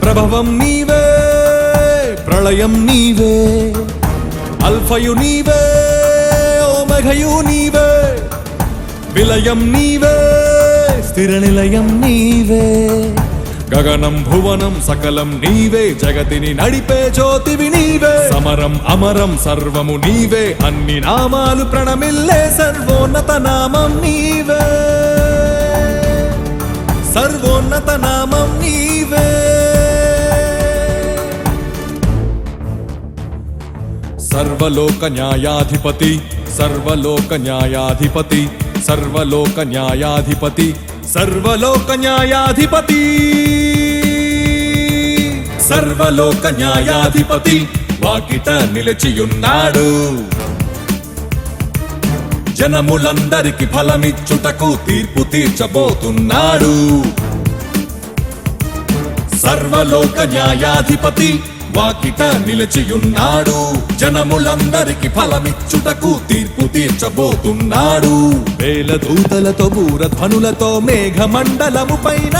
ప్రభవం నీవే, ప్రళయం నీవే, అల్ఫయు నీవే, ఓమఘయు నీవే, విలయం నీవే, స్థిర నిలయం నీవే, గగనం భువనం సకలం నీవే, జగతిని నడిపే జ్యోతివి నీవే, సమరం అమరం సర్వము నీవే, అన్ని నామాలు ప్రణమిల్లే సర్వోన్నత నామం నీవే, సర్వోన్నత నామం నీవే. సర్వలోక న్యాయాధిపతి, సర్వలోక న్యాయాధిపతి, సర్వలోక న్యాయాధిపతి, సర్వలోక న్యాయాధిపతి, సర్వలోక న్యాయాధిపతి వాకిట నిలిచియున్నాడు. జనములందరికి ఫలమిచ్చుటకు తీర్పు తీర్చబోతున్నాడు. సర్వలోక న్యాయాధిపతి వాకిట నిలిచియున్నాడు. జనములందరికి ఫలమిచ్చుటకు తీర్పు తీర్చబోతున్నాడు. వేల దూతలతో బూరధ్వనులతో మేఘమండలము పైన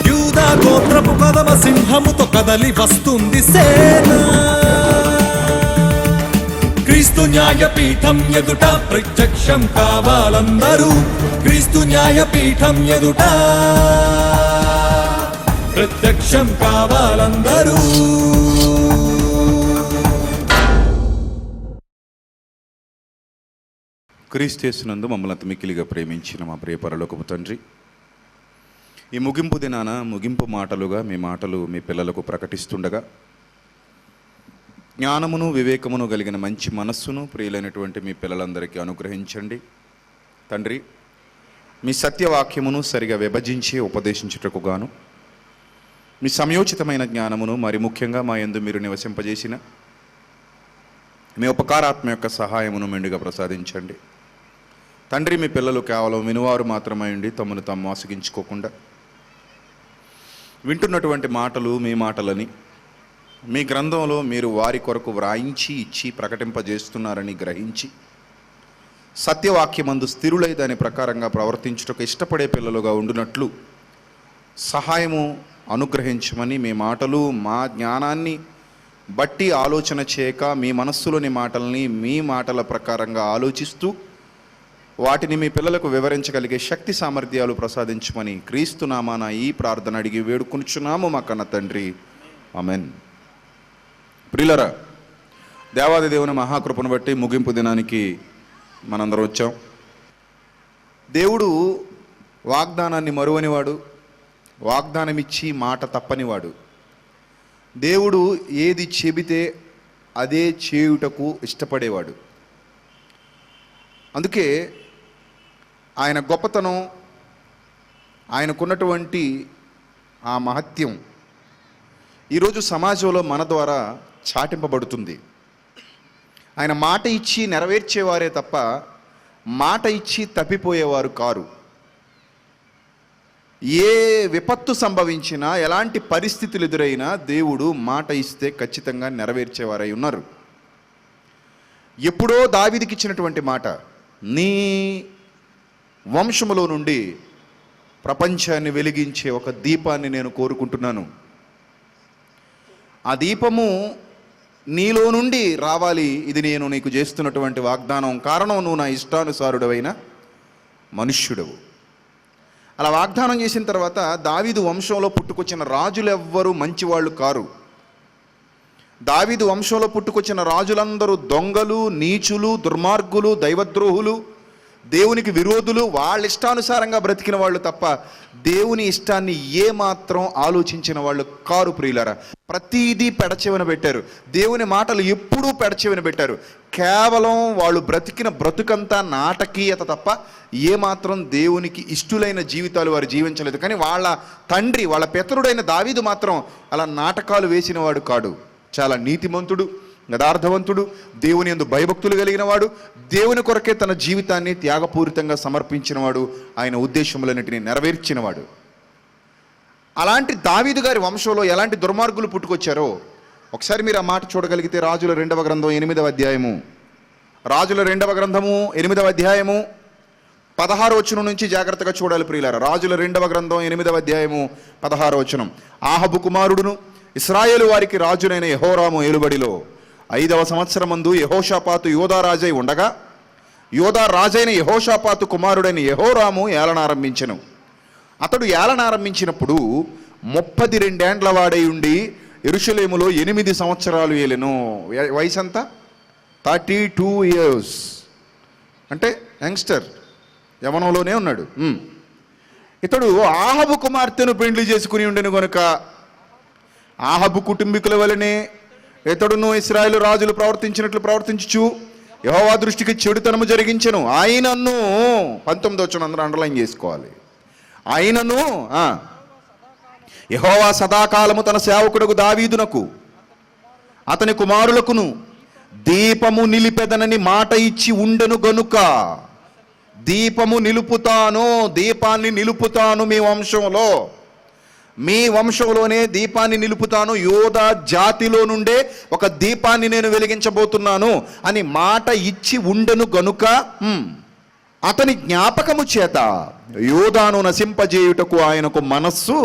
యూదా గోత్రపు కదమ సింహముతో కదలి వస్తుంది సేన. క్రీస్తు న్యాయపీఠం ఎదుట ప్రత్యక్షం కావాలందరూ. క్రీస్తు న్యాయపీఠం ఎదుట ప్రత్యక్షం కావాలందరూ. క్రీస్తు యేసునందు మమ్మల్ని అతి మిక్కిలిగా ప్రేమించిన మా ప్రియ పరలోకపు తండ్రి, ఈ ముగింపు దినాన ముగింపు మాటలుగా మీ మాటలు మీ పిల్లలకు ప్రకటిస్తుండగా జ్ఞానమును వివేకమును కలిగిన మంచి మనస్సును ప్రియులైనటువంటి మీ పిల్లలందరికీ అనుగ్రహించండి తండ్రి. మీ సత్యవాక్యమును సరిగా విభజించి ఉపదేశించుటకు గాను మీ సమయోచితమైన జ్ఞానమును మరి ముఖ్యంగా మా యందు మీరు నివసింపజేసిన మీ ఉపకారాత్మ యొక్క సహాయమును మెండుగా ప్రసాదించండి తండ్రి. మీ పిల్లలు కేవలం వినువారు మాత్రమై ఉండి తమను తాము మోసగించుకోకుండా వింటున్నటువంటి మాటలు మీ మాటలని మీ గ్రంథంలో మీరు వారి కొరకు వ్రాయించి ఇచ్చి ప్రకటింపజేస్తున్నారని గ్రహించి సత్యవాక్యమందు స్థిరులై దాని ప్రకారంగా ప్రవర్తించుటకు ఇష్టపడే పిల్లలుగా ఉండునట్లు సహాయము అనుగ్రహించమని, మీ మాటలు మా జ్ఞానాన్ని బట్టి ఆలోచన చేయక మీ మనస్సులోని మాటల్ని మీ మాటల ప్రకారంగా ఆలోచిస్తూ వాటిని మీ పిల్లలకు వివరించగలిగే శక్తి సామర్థ్యాలు ప్రసాదించమని క్రీస్తు నామాన ఈ ప్రార్థన అడిగి వేడుకొనుచున్నాము మా కన్న తండ్రి, ఆమెన్. ప్రియులరా, దేవాది దేవుని మహాకృపను బట్టి ముగింపు దినానికి మనందరం వచ్చాం. దేవుడు వాగ్దానాన్ని మరువనివాడు, వాగ్దానం ఇచ్చి మాట తప్పనివాడు. దేవుడు ఏది చెబితే అదే చేయుటకు ఇష్టపడేవాడు. అందుకే ఆయన గొప్పతనం, ఆయనకున్నటువంటి ఆ మహత్యం ఈరోజు సమాజంలో మన ద్వారా చాటింపబడుతుంది. ఆయన మాట ఇచ్చి నెరవేర్చేవారే తప్ప మాట ఇచ్చి తప్పిపోయేవారు కారు. ఏ విపత్తు సంభవించినా, ఎలాంటి పరిస్థితులు ఎదురైనా దేవుడు మాట ఇస్తే ఖచ్చితంగా నెరవేర్చేవారై ఉన్నారు. ఎప్పుడో దావీదుకి ఇచ్చినటువంటి మాట, నీ వంశములో నుండి ప్రపంచాన్ని వెలిగించే ఒక దీపాన్ని నేను కోరుకుంటున్నాను. ఆ దీపము నీలో నుండి రావాలి. ఇది నేను నీకు చేస్తున్నటువంటి వాగ్దానం. కారణం, నువ్వు నా ఇష్టానుసారుడవైన మనుష్యుడవు. అలా వాగ్దానం చేసిన తర్వాత దావీదు వంశంలో పుట్టుకొచ్చిన రాజులు ఎవ్వరూ మంచివాళ్ళు కారు. దావీదు వంశంలో పుట్టుకొచ్చిన రాజులందరూ దొంగలు, నీచులు, దుర్మార్గులు, దైవద్రోహులు, దేవునికి విరోధులు. వాళ్ళ ఇష్టానుసారంగా బ్రతికిన వాళ్ళు తప్ప దేవుని ఇష్టాన్ని ఏమాత్రం ఆలోచించిన వాళ్ళు కారు. ప్రియులారా, ప్రతిదీ పెడచెవిన పెట్టారు. దేవుని మాటలు ఎప్పుడూ పెడచెవిన పెట్టారు. కేవలం వాళ్ళు బ్రతికిన బ్రతుకంతా నాటకీయత తప్ప ఏమాత్రం దేవునికి ఇష్టులైన జీవితాలు వారు జీవించలేదు. కానీ వాళ్ళ తండ్రి, వాళ్ళ పితరుడైన దావీదు మాత్రం అలా నాటకాలు వేసిన వాడు కాడు. చాలా నీతిమంతుడు, యథార్థవంతుడు, దేవుని యందు భయభక్తులు కలిగిన వాడు, దేవుని కొరకే తన జీవితాన్ని త్యాగపూరితంగా సమర్పించినవాడు, ఆయన ఉద్దేశములన్నిటినీ నెరవేర్చినవాడు. అలాంటి దావీదు గారి వంశంలో ఎలాంటి దుర్మార్గులు పుట్టుకొచ్చారో ఒకసారి మీరు ఆ మాట చూడగలిగితే రాజుల 2వ గ్రంథం 8వ అధ్యాయము, రాజుల 2వ గ్రంథము 8వ అధ్యాయము 16వ వచనం నుంచి జాగ్రత్తగా చూడాలి ప్రియులారా. రాజుల 2వ గ్రంథం 8వ అధ్యాయము 16వ వచనం. ఆహబు కుమారుడును ఇశ్రాయేలు వారికి రాజునైన యెహోరాము ఏలుబడిలో 5వ సంవత్సరమందు యెహోషాపాతు యోధా రాజై ఉండగా యోధా రాజైన యెహోషాపాతు కుమారుడైన యెహోరాము ఏలనారంభించెను. అతడు ఏలనారంభించినప్పుడు 32 ఏండ్ల వాడై ఉండి యెరూషలేములో 8 సంవత్సరాలు ఏలెను. వయసు ఎంత? 32 years. అంటే యంగ్స్టర్, యవనంలోనే ఉన్నాడు. ఇతడు ఆహబు కుమార్తెను పెండ్లి చేసుకుని ఉండెను గనుక ఆహబు కుటుంబీకుల వలనే ఇతడును ఇశ్రాయేలు రాజులు ప్రవర్తించినట్లు ప్రవర్తించుచు యెహోవా దృష్టికి చెడుతనము జరిగించెను. ఆయనను 19వ వచనం అందరూ అండర్లైన్ చేసుకోవాలి. ఆయనను యెహోవా సదాకాలము తన సేవకుడకు దావీదునకు అతని కుమారులకును దీపము నిలిపెదనని మాట ఇచ్చి ఉండెను గనుక దీపము నిలుపుతాను, దీపాన్ని నిలుపుతాను మీ వంశంలోనే దీపాన్ని నిలుపుతాను, యోధా జాతిలో నుండే ఒక దీపాన్ని నేను వెలిగించబోతున్నాను అని మాట ఇచ్చి ఉండెను గనుక అతని జ్ఞాపకము చేత యోధాను నశింపజేయుటకు ఆయనకు మనస్సు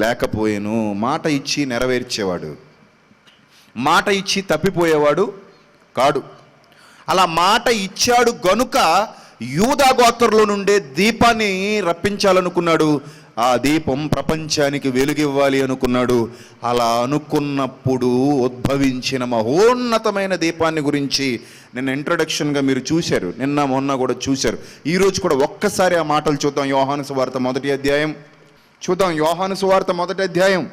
లేకపోయేను. మాట ఇచ్చి నెరవేర్చేవాడు, మాట ఇచ్చి తప్పిపోయేవాడు కాడు. అలా మాట ఇచ్చాడు గనుక యూదా గోత్రంలో నుండే దీపాన్ని రప్పించాలనుకున్నాడు. ఆ దీపం ప్రపంచానికి వెలుగివ్వాలి అనుకున్నాడు. అలా అనుకున్నప్పుడు ఉద్భవించిన మహోన్నతమైన దీపాన్ని గురించి నిన్న ఇంట్రడక్షన్గా మీరు చూశారు, నిన్న మొన్న కూడా చూశారు. ఈరోజు కూడా ఒక్కసారి ఆ మాటలు చూద్దాం. యోహాను సువార్త 1వ అధ్యాయం చూద్దాం. యోహాను సువార్త 1వ అధ్యాయం,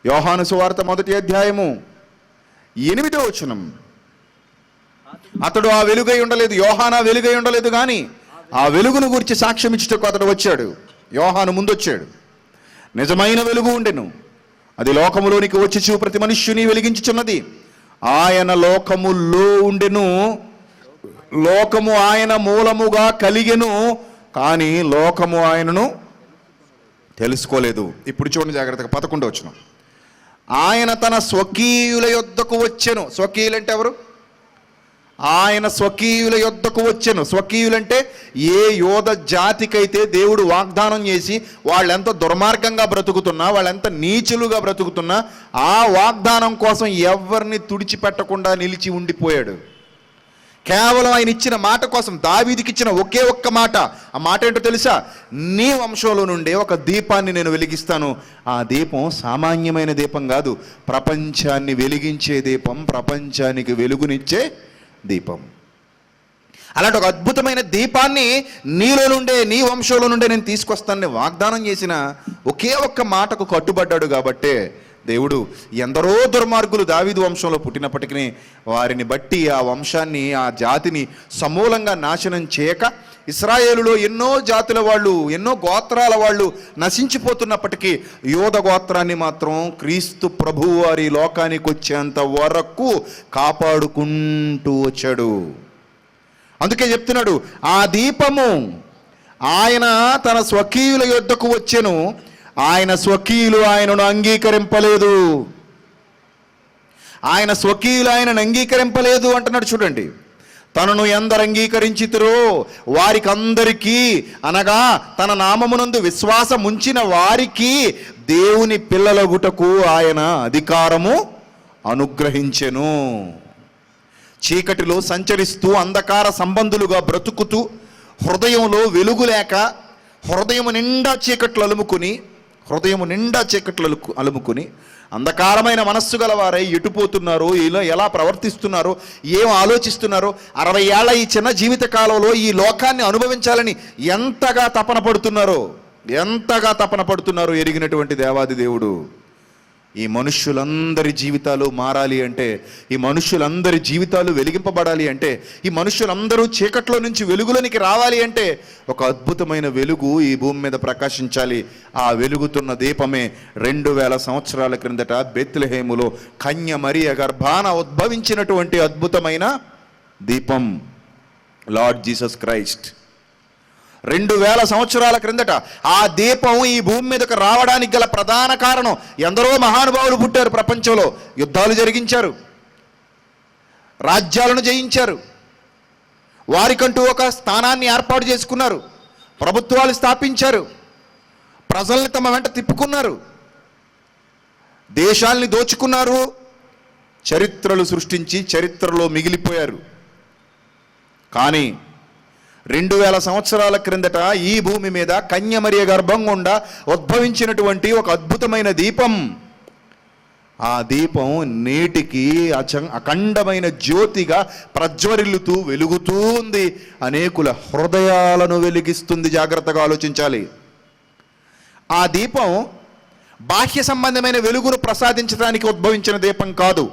యోహాను సువార్త 1వ అధ్యాయము 8వ వచనం. అతడు ఆ వెలుగై ఉండలేదు, యోహానా వెలుగై ఉండలేదు, కానీ ఆ వెలుగును గురించి సాక్ష్యం ఇచ్చుటకు అతడు వచ్చాడు. యోహాను ముందొచ్చాడు. నిజమైన వెలుగు ఉండెను, అది లోకములోనికి వచ్చి ప్రతి మనుష్యుని వెలిగించుచున్నది. ఆయన లోకములో ఉండెను, లోకము ఆయన మూలముగా కలిగెను, కానీ లోకము ఆయనను తెలుసుకోలేదు. ఇప్పుడు చూడండి జాగ్రత్తగా 11వ వచనం. ఆయన తన స్వకీయుల యొద్దకు వచ్చెను. స్వకీయులంటే ఎవరు? ఆయన స్వకీయుల యొద్దకు వచ్చెను. స్వకీయులంటే ఏ యోధ జాతికైతే దేవుడు వాగ్దానం చేసి వాళ్ళెంత దుర్మార్గంగా బ్రతుకుతున్నా, వాళ్ళెంత నీచులుగా బ్రతుకుతున్నా ఆ వాగ్దానం కోసం ఎవరిని తుడిచిపెట్టకుండా నిలిచి ఉండిపోయాడు. కేవలం ఆయన ఇచ్చిన మాట కోసం, దావీదుకి ఇచ్చిన ఒకే ఒక్క మాట. ఆ మాట ఏంటో తెలుసా? నీ వంశంలో నుండే ఒక దీపాన్ని నేను వెలిగిస్తాను. ఆ దీపం సామాన్యమైన దీపం కాదు, ప్రపంచాన్ని వెలిగించే దీపం, ప్రపంచానికి వెలుగునిచ్చే దీపం. అలాంటి ఒక అద్భుతమైన దీపాన్ని నీలో నుండే, నీ వంశంలో నుండే నేను తీసుకొస్తానని వాగ్దానం చేసిన ఒకే ఒక్క మాటకు కట్టుబడ్డాడు. కాబట్టే దేవుడు ఎందరో దుర్మార్గులు దావీదు వంశంలో పుట్టినప్పటికీ వారిని బట్టి ఆ వంశాన్ని, ఆ జాతిని సమూలంగా నాశనం చేయక ఇశ్రాయేలులో ఎన్నో జాతుల వాళ్ళు, ఎన్నో గోత్రాల వాళ్ళు నశించిపోతున్నప్పటికీ యోధ గోత్రాన్ని మాత్రం క్రీస్తు ప్రభువు వారి లోకానికి వచ్చేంత వరకు కాపాడుకుంటూ వచ్చాడు. అందుకే చెప్తున్నాడు, ఆ దీపము ఆయన తన స్వకీయుల యొద్దకు వచ్చెను, ఆయన స్వకీయులు ఆయనను అంగీకరింపలేదు. ఆయన స్వకీయులు ఆయనను అంగీకరింపలేదు అంటున్నాడు. చూడండి, తనను ఎందరు అంగీకరించితురో వారికి అందరికీ, అనగా తన నామమునందు విశ్వాసం ఉంచిన వారికి దేవుని పిల్లలగుటకు ఆయన అధికారము అనుగ్రహించెను. చీకటిలో సంచరిస్తూ అంధకార సంబంధులుగా బ్రతుకుతూ హృదయంలో వెలుగు లేక హృదయం నిండా చీకట్లు అలుముకుని అంధకారమైన మనస్సు గలవారై ఎటుపోతున్నారో, ఇలా ఎలా ప్రవర్తిస్తున్నారో, ఏం ఆలోచిస్తున్నారో, 60 ఏళ్ల ఈ చిన్న జీవిత కాలంలో ఈ లోకాన్ని అనుభవించాలని ఎంతగా తపన పడుతున్నారో ఎరిగినటువంటి దేవాది దేవుడు ఈ మనుష్యులందరి జీవితాలు మారాలి అంటే, ఈ మనుష్యులందరి జీవితాలు వెలిగింపబడాలి అంటే, ఈ మనుష్యులందరూ చీకట్లో నుంచి వెలుగులోనికి రావాలి అంటే ఒక అద్భుతమైన వెలుగు ఈ భూమి మీద ప్రకాశించాలి. ఆ వెలుగుతున్న దీపమే 2000 సంవత్సరాల క్రిందట బెత్లెహేములో కన్య మరియ గర్భాన ఉద్భవించినటువంటి అద్భుతమైన దీపం, లార్డ్ జీసస్ క్రైస్ట్. 2000 సంవత్సరాల క్రిందట ఆ దీపం ఈ భూమి మీదకు రావడానికి గల ప్రధాన కారణం, ఎందరో మహానుభావులు పుట్టారు ప్రపంచంలో, యుద్ధాలు జరిగించారు, రాజ్యాలను జయించారు, వారికంటూ ఒక స్థానాన్ని ఏర్పాటు చేసుకున్నారు, ప్రభుత్వాలు స్థాపించారు, ప్రజల్ని తమ వెంట తిప్పుకున్నారు, దేశాల్ని దోచుకున్నారు, చరిత్రలు సృష్టించి చరిత్రలో మిగిలిపోయారు. కానీ 2000 సంవత్సరాల క్రిందట ఈ భూమి మీద కన్యమరియ గర్భం గుండా ఉద్భవించినటువంటి ఒక అద్భుతమైన దీపం, ఆ దీపం నేటికి అఖండమైన జ్యోతిగా ప్రజ్వరిల్లుతూ వెలుగుతూ ఉంది, అనేకుల హృదయాలను వెలిగిస్తుంది. జాగ్రత్తగా ఆలోచించాలి. ఆ దీపం బాహ్య సంబంధమైన వెలుగును ప్రసాదించడానికి ఉద్భవించిన దీపం కాదు.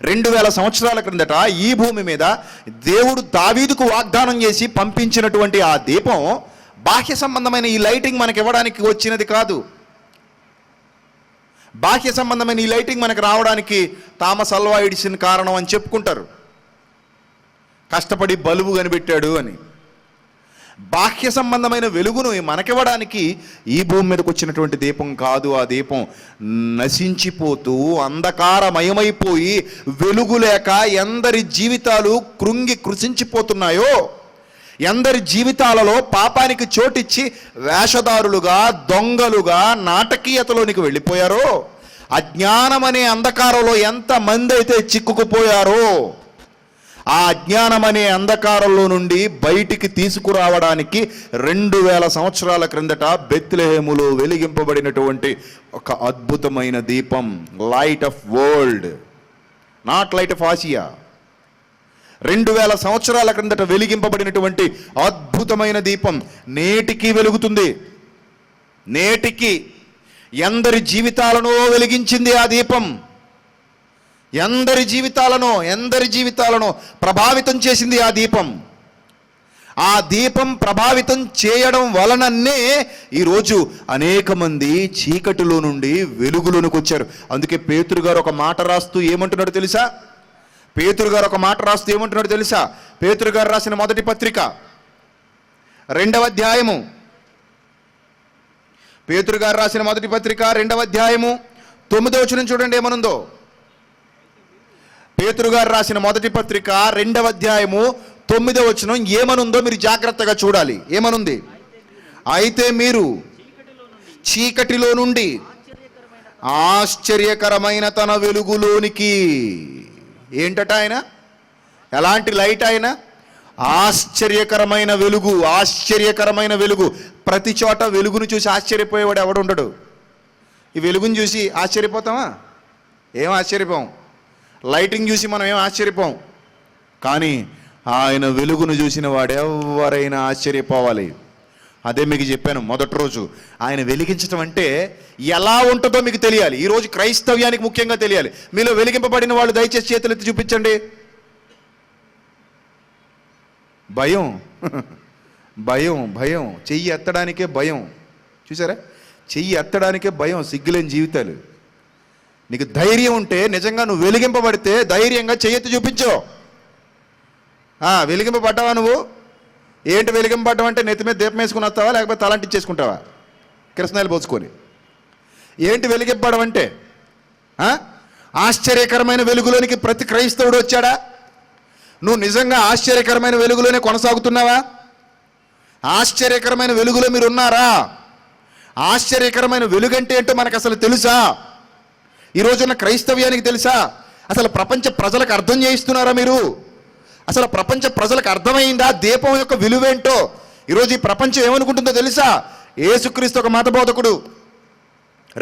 2000 సంవత్సరాల క్రిందట ఈ భూమి మీద దేవుడు దావీదుకు వాగ్దానం చేసి పంపించినటువంటి ఆ దీపం బాహ్య సంబంధమైన ఈ లైటింగ్ మనకి ఇవ్వడానికి వచ్చినది కాదు. బాహ్య సంబంధమైన ఈ లైటింగ్ మనకు రావడానికి థామస్ అల్వా ఎడిసన్ కారణం అని చెప్పుకుంటారు. కష్టపడి బల్బు కనిపెట్టాడు అని. బాహ్య సంబంధమైన వెలుగును మనకివ్వడానికి ఈ భూమి మీదకి వచ్చినటువంటి దీపం కాదు. ఆ దీపం నశించిపోతూ అంధకారమయమైపోయి వెలుగు లేక ఎందరి జీవితాలు కృంగి కృషించిపోతున్నాయో, ఎందరి జీవితాలలో పాపానికి చోటిచ్చి వేషధారులుగా, దొంగలుగా, నాటకీయతలోనికి వెళ్ళిపోయారో, అజ్ఞానం అనే అంధకారంలో ఎంతమంది అయితే చిక్కుకుపోయారో, ఆ అజ్ఞానం అనే అంధకారంలో నుండి బయటికి తీసుకురావడానికి 2000 సంవత్సరాల క్రిందట బెత్లెహేములో వెలిగింపబడినటువంటి ఒక అద్భుతమైన దీపం, light of world, not light of Asia. 2000 సంవత్సరాల క్రిందట వెలిగింపబడినటువంటి అద్భుతమైన దీపం నేటికి వెలుగుతుంది. నేటికి ఎందరి జీవితాలను వెలిగించింది ఆ దీపం. ఎందరి జీవితాలను ప్రభావితం చేసింది ఆ దీపం. ఆ దీపం ప్రభావితం చేయడం వలననే ఈరోజు అనేక మంది చీకటిలో నుండి వెలుగులోనికి వచ్చారు. అందుకే పేతురు గారు ఒక మాట రాస్తూ ఏమంటున్నాడు తెలుసా? పేతురు గారు రాసిన మొదటి పత్రిక 2వ అధ్యాయము, పేతురు గారు రాసిన మొదటి పత్రిక 2వ అధ్యాయము 9వ వచనం చూడండి ఏమనుందో. పేతురు గారు రాసిన మొదటి పత్రిక 2వ అధ్యాయము 9వ వచనం ఏమనుందో మీరు జాగ్రత్తగా చూడాలి. ఏమనుంది? అయితే మీరు చీకటిలో నుండి ఆశ్చర్యకరమైన తన వెలుగులోనికి. ఏంటట ఆయన? ఎలాంటి లైట్ ఆయన? ఆశ్చర్యకరమైన వెలుగు. ప్రతి చోట వెలుగును చూసి ఆశ్చర్యపోయేవాడు ఎవడు ఉండడు. ఈ వెలుగును చూసి ఆశ్చర్యపోతామా? ఏం ఆశ్చర్యపోం. లైటింగ్ చూసి మనం ఏం ఆశ్చర్యపోం. కానీ ఆయన వెలుగును చూసిన వాడు ఎవరైనా ఆశ్చర్యపోవాలి. అదే మీకు చెప్పాను మొదటి రోజు. ఆయన వెలిగించడం అంటే ఎలా ఉంటుందో మీకు తెలియాలి. ఈరోజు క్రైస్తవ్యానికి ముఖ్యంగా తెలియాలి. మీలో వెలిగింపబడిన వాళ్ళు దయచేసి చేతులు ఎత్తి చూపించండి. భయం చెయ్యి ఎత్తడానికే భయం. చూసారా? చెయ్యి ఎత్తడానికే భయం. సిగ్గులేని జీవితాలు. నీకు ధైర్యం ఉంటే, నిజంగా నువ్వు వెలిగింపబడితే ధైర్యంగా చెయ్యెత్తి చూపించు. వెలిగింపబడ్డావా నువ్వు? ఏంటి వెలిగింపబడ్డం అంటే నెత్తి మీద దీపం వేసుకుని వస్తావా, లేకపోతే తలంటిచ్చేసుకుంటావా కిరసనాయలు పోసుకొని? ఏంటి వెలిగింపబడం అంటే? ఆశ్చర్యకరమైన వెలుగులోనికి ప్రతి క్రైస్తవుడు వచ్చాడా? నువ్వు నిజంగా ఆశ్చర్యకరమైన వెలుగులోనే కొనసాగుతున్నావా? ఆశ్చర్యకరమైన వెలుగులో మీరు ఉన్నారా? ఆశ్చర్యకరమైన వెలుగంటే ఏంటో మనకు అసలు తెలుసా? ఈ రోజున్న క్రైస్తవ్యానికి తెలుసా? అసలు ప్రపంచ ప్రజలకు అర్థం చేయిస్తున్నారా మీరు? అసలు ప్రపంచ ప్రజలకు అర్థమైందా దీపం యొక్క విలువేంటో? ఈరోజు ఈ ప్రపంచం ఏమనుకుంటుందో తెలుసా? యేసుక్రీస్తు ఒక మత బోధకుడు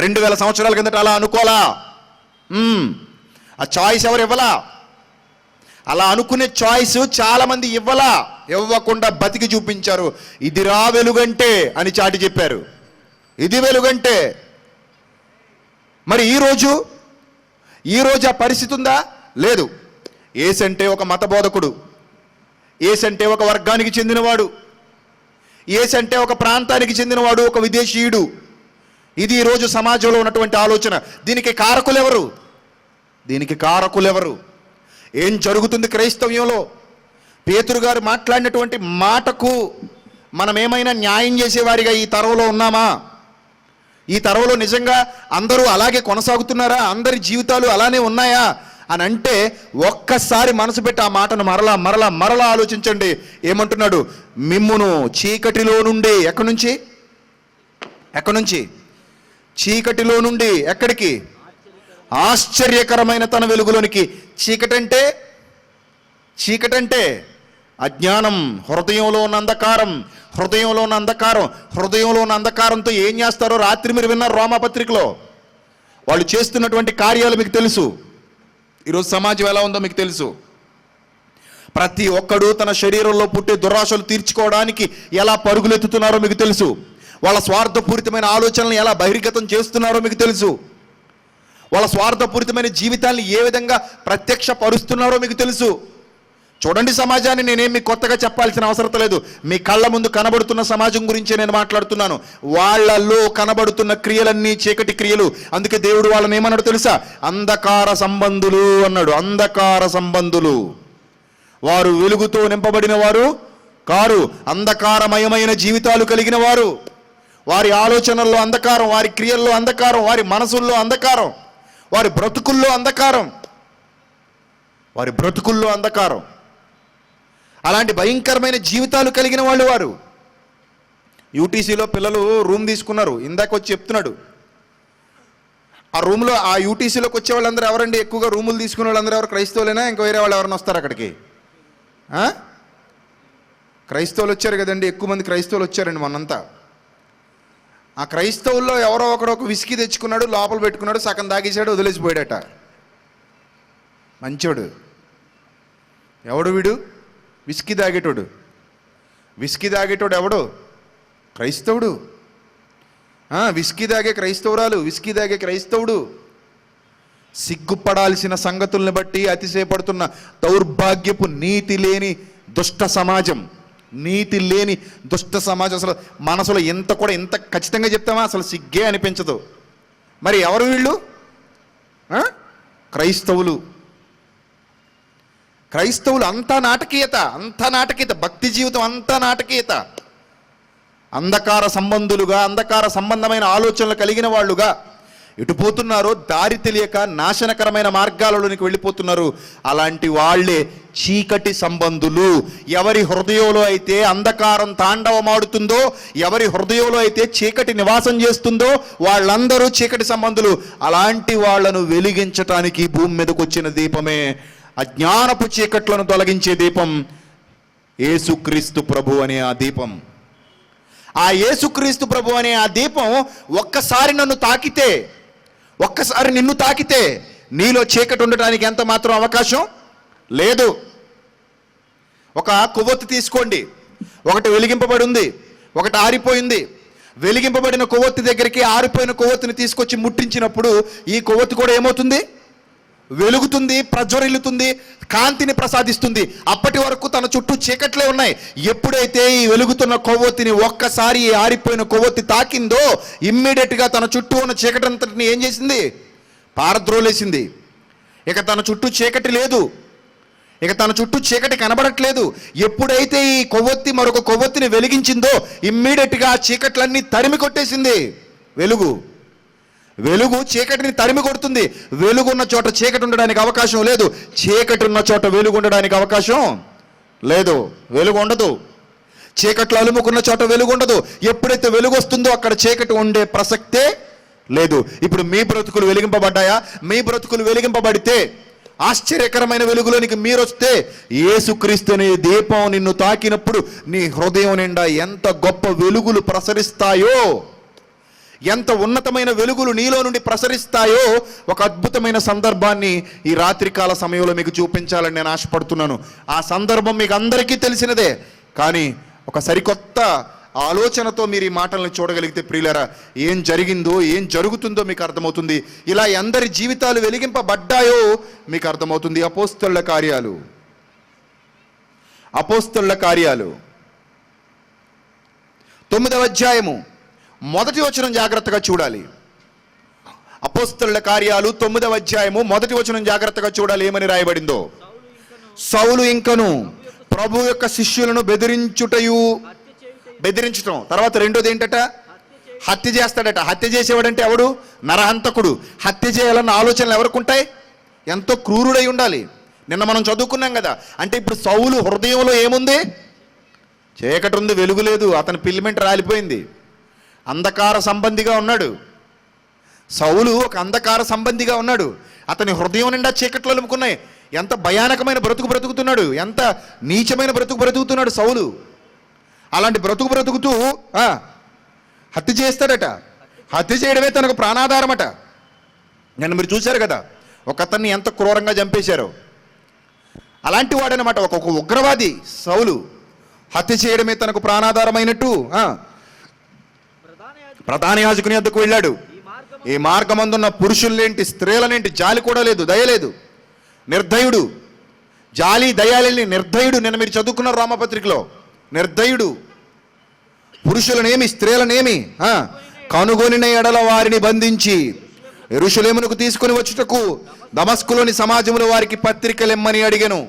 2000 సంవత్సరాల కిందట అలా అనుకోలా. ఆ చాయిస్ ఎవరు ఇవ్వలా. అలా అనుకునే చాయిస్ చాలా మంది ఇవ్వకుండా బతికి చూపించారు. ఇదిరా వెలుగంటే అని చాటి చెప్పారు. ఇది వెలుగంటే. మరి ఈరోజు ఆ పరిస్థితి ఉందా? లేదు. యేసంటే ఒక మత బోధకుడు, యేసంటే ఒక వర్గానికి చెందినవాడు, యేసంటే ఒక ప్రాంతానికి చెందినవాడు, ఒక విదేశీయుడు. ఇది ఈరోజు సమాజంలో ఉన్నటువంటి ఆలోచన. దీనికి కారకులెవరు? ఏం జరుగుతుంది క్రైస్తవ్యంలో? పేతురు గారు మాట్లాడినటువంటి మాటకు మనం ఏమైనా న్యాయం చేసేవారిగా ఈ తరంలో ఉన్నామా? ఈ తరంలో నిజంగా అందరూ అలాగే కొనసాగుతున్నారా? అందరి జీవితాలు అలానే ఉన్నాయా అని అంటే ఒక్కసారి మనసు పెట్టి ఆ మాటను మరలా మరలా మరలా ఆలోచించండి. ఏమంటున్నాడు? మిమ్మును చీకటిలో నుండి, ఎక్కడి నుంచి చీకటిలో నుండి ఎక్కడికి? ఆశ్చర్యకరమైన తన వెలుగులోనికి. చీకటంటే అజ్ఞానం, హృదయంలో ఉన్న అంధకారంతో ఏం చేస్తారో రాత్రి మీరు విన్నారు రోమాపత్రికలో. వాళ్ళు చేస్తున్నటువంటి కార్యాలు మీకు తెలుసు. ఈరోజు సమాజం ఎలా ఉందో మీకు తెలుసు. ప్రతి ఒక్కడు తన శరీరంలో పుట్టే దురాశలు తీర్చుకోవడానికి ఎలా పరుగులెత్తుతున్నారో మీకు తెలుసు. వాళ్ళ స్వార్థపూరితమైన ఆలోచనలను ఎలా బహిర్గతం చేస్తున్నారో మీకు తెలుసు. వాళ్ళ స్వార్థపూరితమైన జీవితాన్ని ఏ విధంగా ప్రత్యక్షపరుస్తున్నారో మీకు తెలుసు. చూడండి సమాజాన్ని. నేనేం మీకు కొత్తగా చెప్పాల్సిన అవసరం లేదు. మీ కళ్ళ ముందు కనబడుతున్న సమాజం గురించే నేను మాట్లాడుతున్నాను. వాళ్ళల్లో కనబడుతున్న క్రియలన్నీ చీకటి క్రియలు. అందుకే దేవుడు వాళ్ళని ఏమన్నాడు తెలుసా? అంధకార సంబంధులు అన్నాడు. అంధకార సంబంధులు. వారు వెలుగుతో నింపబడిన వారు కారు, అంధకారమయమైన జీవితాలు కలిగిన వారు. వారి ఆలోచనల్లో అంధకారం, వారి క్రియల్లో అంధకారం, వారి మనసుల్లో అంధకారం, వారి బ్రతుకుల్లో అంధకారం. అలాంటి భయంకరమైన జీవితాలు కలిగిన వాళ్ళు వారు. యూటీసీలో పిల్లలు రూమ్ తీసుకున్నారు. ఇందాక వచ్చి చెప్తున్నాడు. ఆ రూమ్లో, ఆ యూటీసీలోకి వచ్చే వాళ్ళందరూ ఎవరండి? ఎక్కువగా రూములు తీసుకునే వాళ్ళందరూ ఎవరు? క్రైస్తవులైనా ఇంకా వేరే వాళ్ళు ఎవరైనా వస్తారు అక్కడికి? క్రైస్తవులు వచ్చారు కదండి, ఎక్కువ మంది క్రైస్తవులు వచ్చారండి మొన్నంతా. ఆ క్రైస్తవుల్లో ఎవరో ఒకడు ఒక విస్కీ తెచ్చుకున్నాడు, లోపల పెట్టుకున్నాడు, సగం తాగేసాడు, వదిలేసిపోయాడట. మంచోడు. ఎవడు వీడు? విస్కీ తాగేటోడు ఎవడు? క్రైస్తవుడు. విస్కీ తాగే క్రైస్తవుడు. సిగ్గుపడాల్సిన సంగతుల్ని బట్టి అతిశయపడుతున్న దౌర్భాగ్యపు నీతి లేని దుష్ట సమాజం. అసలు మనసులో ఎంత ఖచ్చితంగా చెప్తామా? అసలు సిగ్గే అనిపించదు. మరి ఎవరు వీళ్ళు? క్రైస్తవులు అంతా నాటకీయత, భక్తి జీవితం అంతా నాటకీయత. అంధకార సంబంధమైన ఆలోచనలు కలిగిన వాళ్ళుగా ఎటు పోతున్నారో దారి తెలియక నాశనకరమైన మార్గాలలోనికి వెళ్ళిపోతున్నారు. అలాంటి వాళ్ళే చీకటి సంబంధులు. ఎవరి హృదయంలో అయితే అంధకారం తాండవమాడుతుందో, ఎవరి హృదయంలో అయితే చీకటి నివాసం చేస్తుందో వాళ్ళందరూ చీకటి సంబంధులు. అలాంటి వాళ్లను వెలిగించటానికి భూమి మీదకు వచ్చిన దీపమే, అజ్ఞానపు చీకట్లను తొలగించే దీపం యేసుక్రీస్తు ప్రభు అనే ఆ దీపం. ఆ యేసుక్రీస్తు ప్రభు అనే ఆ దీపం ఒక్కసారి నిన్ను తాకితే నీలో చీకటి ఉండటానికి ఎంత మాత్రం అవకాశం లేదు. ఒక కొవ్వొత్తి తీసుకోండి. ఒకటి వెలిగింపబడి ఉంది, ఒకటి ఆరిపోయింది. వెలిగింపబడిన కొవ్వొత్తి దగ్గరికి ఆరిపోయిన కొవ్వొత్తిని తీసుకొచ్చి ముట్టించినప్పుడు ఈ కొవ్వొత్తి కూడా ఏమవుతుంది? వెలుగుతుంది, ప్రజ్వరిల్లుతుంది, కాంతిని ప్రసాదిస్తుంది. అప్పటి వరకు తన చుట్టూ చీకట్లే ఉన్నాయి. ఎప్పుడైతే ఈ వెలుగుతున్న కొవ్వొత్తిని ఒక్కసారి ఆరిపోయిన కొవ్వొత్తి తాకిందో ఇమ్మీడియట్గా తన చుట్టూ ఉన్న చీకటంతటిని ఏం చేసింది? పారద్రోలేసింది. ఇక తన చుట్టూ చీకటి లేదు, ఇక తన చుట్టూ చీకటి కనబడట్లేదు. ఎప్పుడైతే ఈ కొవ్వొత్తి మరొక కొవ్వొత్తిని వెలిగించిందో ఇమ్మీడియట్గా ఆ చీకట్లన్నీ తరిమి కొట్టేసింది. వెలుగు చీకటిని తరిమి కొడుతుంది. వెలుగున్న చోట చీకటి ఉండడానికి అవకాశం లేదు, చీకటి ఉన్న చోట వెలుగు ఉండడానికి అవకాశం లేదు. వెలుగు ఉండదు. చీకట్లో అలుముకున్న చోట వెలుగు ఉండదు. ఎప్పుడైతే వెలుగు వస్తుందో అక్కడ చీకటి ఉండే ప్రసక్తే లేదు. ఇప్పుడు మీ బ్రతుకులు వెలిగింపబడ్డాయా? మీ బ్రతుకులు వెలిగింపబడితే, ఆశ్చర్యకరమైన వెలుగులోనికి మీరొస్తే, యేసుక్రీస్తు అనే దీపం నిన్ను తాకినప్పుడు నీ హృదయం నిండా ఎంత గొప్ప వెలుగులు ప్రసరిస్తాయో, ఎంత ఉన్నతమైన వెలుగులు నీలో నుండి ప్రసరిస్తాయో ఒక అద్భుతమైన సందర్భాన్ని ఈ రాత్రికాల సమయంలో మీకు చూపించాలని నేను ఆశపడుతున్నాను. ఆ సందర్భం మీకు అందరికీ తెలిసినదే, కానీ ఒక సరికొత్త ఆలోచనతో మీరు ఈ మాటలను చూడగలిగితే ప్రియులారా, ఏం జరిగిందో, ఏం జరుగుతుందో మీకు అర్థమవుతుంది. ఇలా అందరి జీవితాలు వెలిగింపబడ్డాయో మీకు అర్థమవుతుంది. అపోస్తలుల కార్యాలు 9వ అధ్యాయము 1వ వచనం జాగ్రత్తగా చూడాలి. అపోస్తలుల కార్యాలు 9వ అధ్యాయము 1వ వచనం జాగ్రత్తగా చూడాలి. ఏమని రాయబడిందో? సౌలు ఇంకను ప్రభు యొక్క శిష్యులను బెదిరించటం. తర్వాత రెండోది ఏంటట? హత్య చేస్తాడట. హత్య చేసేవాడంటే ఎవడు? నరహంతకుడు. హత్య చేయాలన్న ఆలోచనలు ఎవరికి ఉంటాయి? ఎంతో క్రూరుడై ఉండాలి. నిన్న మనం చదువుకున్నాం కదా. అంటే ఇప్పుడు సౌలు హృదయంలో ఏముంది? చీకటి ఉంది, వెలుగు లేదు. అతని పిల్లిమెంట్ రాలిపోయింది, అంధకార సంబంధిగా ఉన్నాడు. సౌలు ఒక అంధకార సంబంధిగా ఉన్నాడు. అతని హృదయం నిండా చీకట్లు అలుముకున్నాయి. ఎంత భయానకమైన బ్రతుకు బ్రతుకుతున్నాడు, ఎంత నీచమైన బ్రతుకు బ్రతుకుతున్నాడు సౌలు. అలాంటి బ్రతుకు బ్రతుకుతూ హత్య చేస్తాడట. హత్య చేయడమే తనకు ప్రాణాధారమట. నేను మీరు చూశారు కదా, ఒక అతన్ని ఎంత క్రూరంగా చంపేశారో. అలాంటి వాడనమాట, ఒక ఉగ్రవాది సౌలు. హత్య చేయడమే తనకు ప్రాణాధారమైనట్టు ప్రధాన యాజకుని వద్దకు వెళ్ళాడు. ఈ మార్గమందున్న పురుషుల్లేంటి, స్త్రీలనేంటి, జాలి కూడా లేదు, దయ లేదు. నిర్దయుడు, జాలి దయాలేని నిర్దయుడు. నిన్న మీరు చదువుకున్నారు రామపత్రికలో. నిర్దయుడు, పురుషులనేమి స్త్రీలనేమి కనుగొనిన ఎడల వారిని బంధించి యెరూషలేమునకు తీసుకుని వచ్చుటకు దమస్కులోని సమాజంలో వారికి పత్రికలెమ్మని అడిగాను.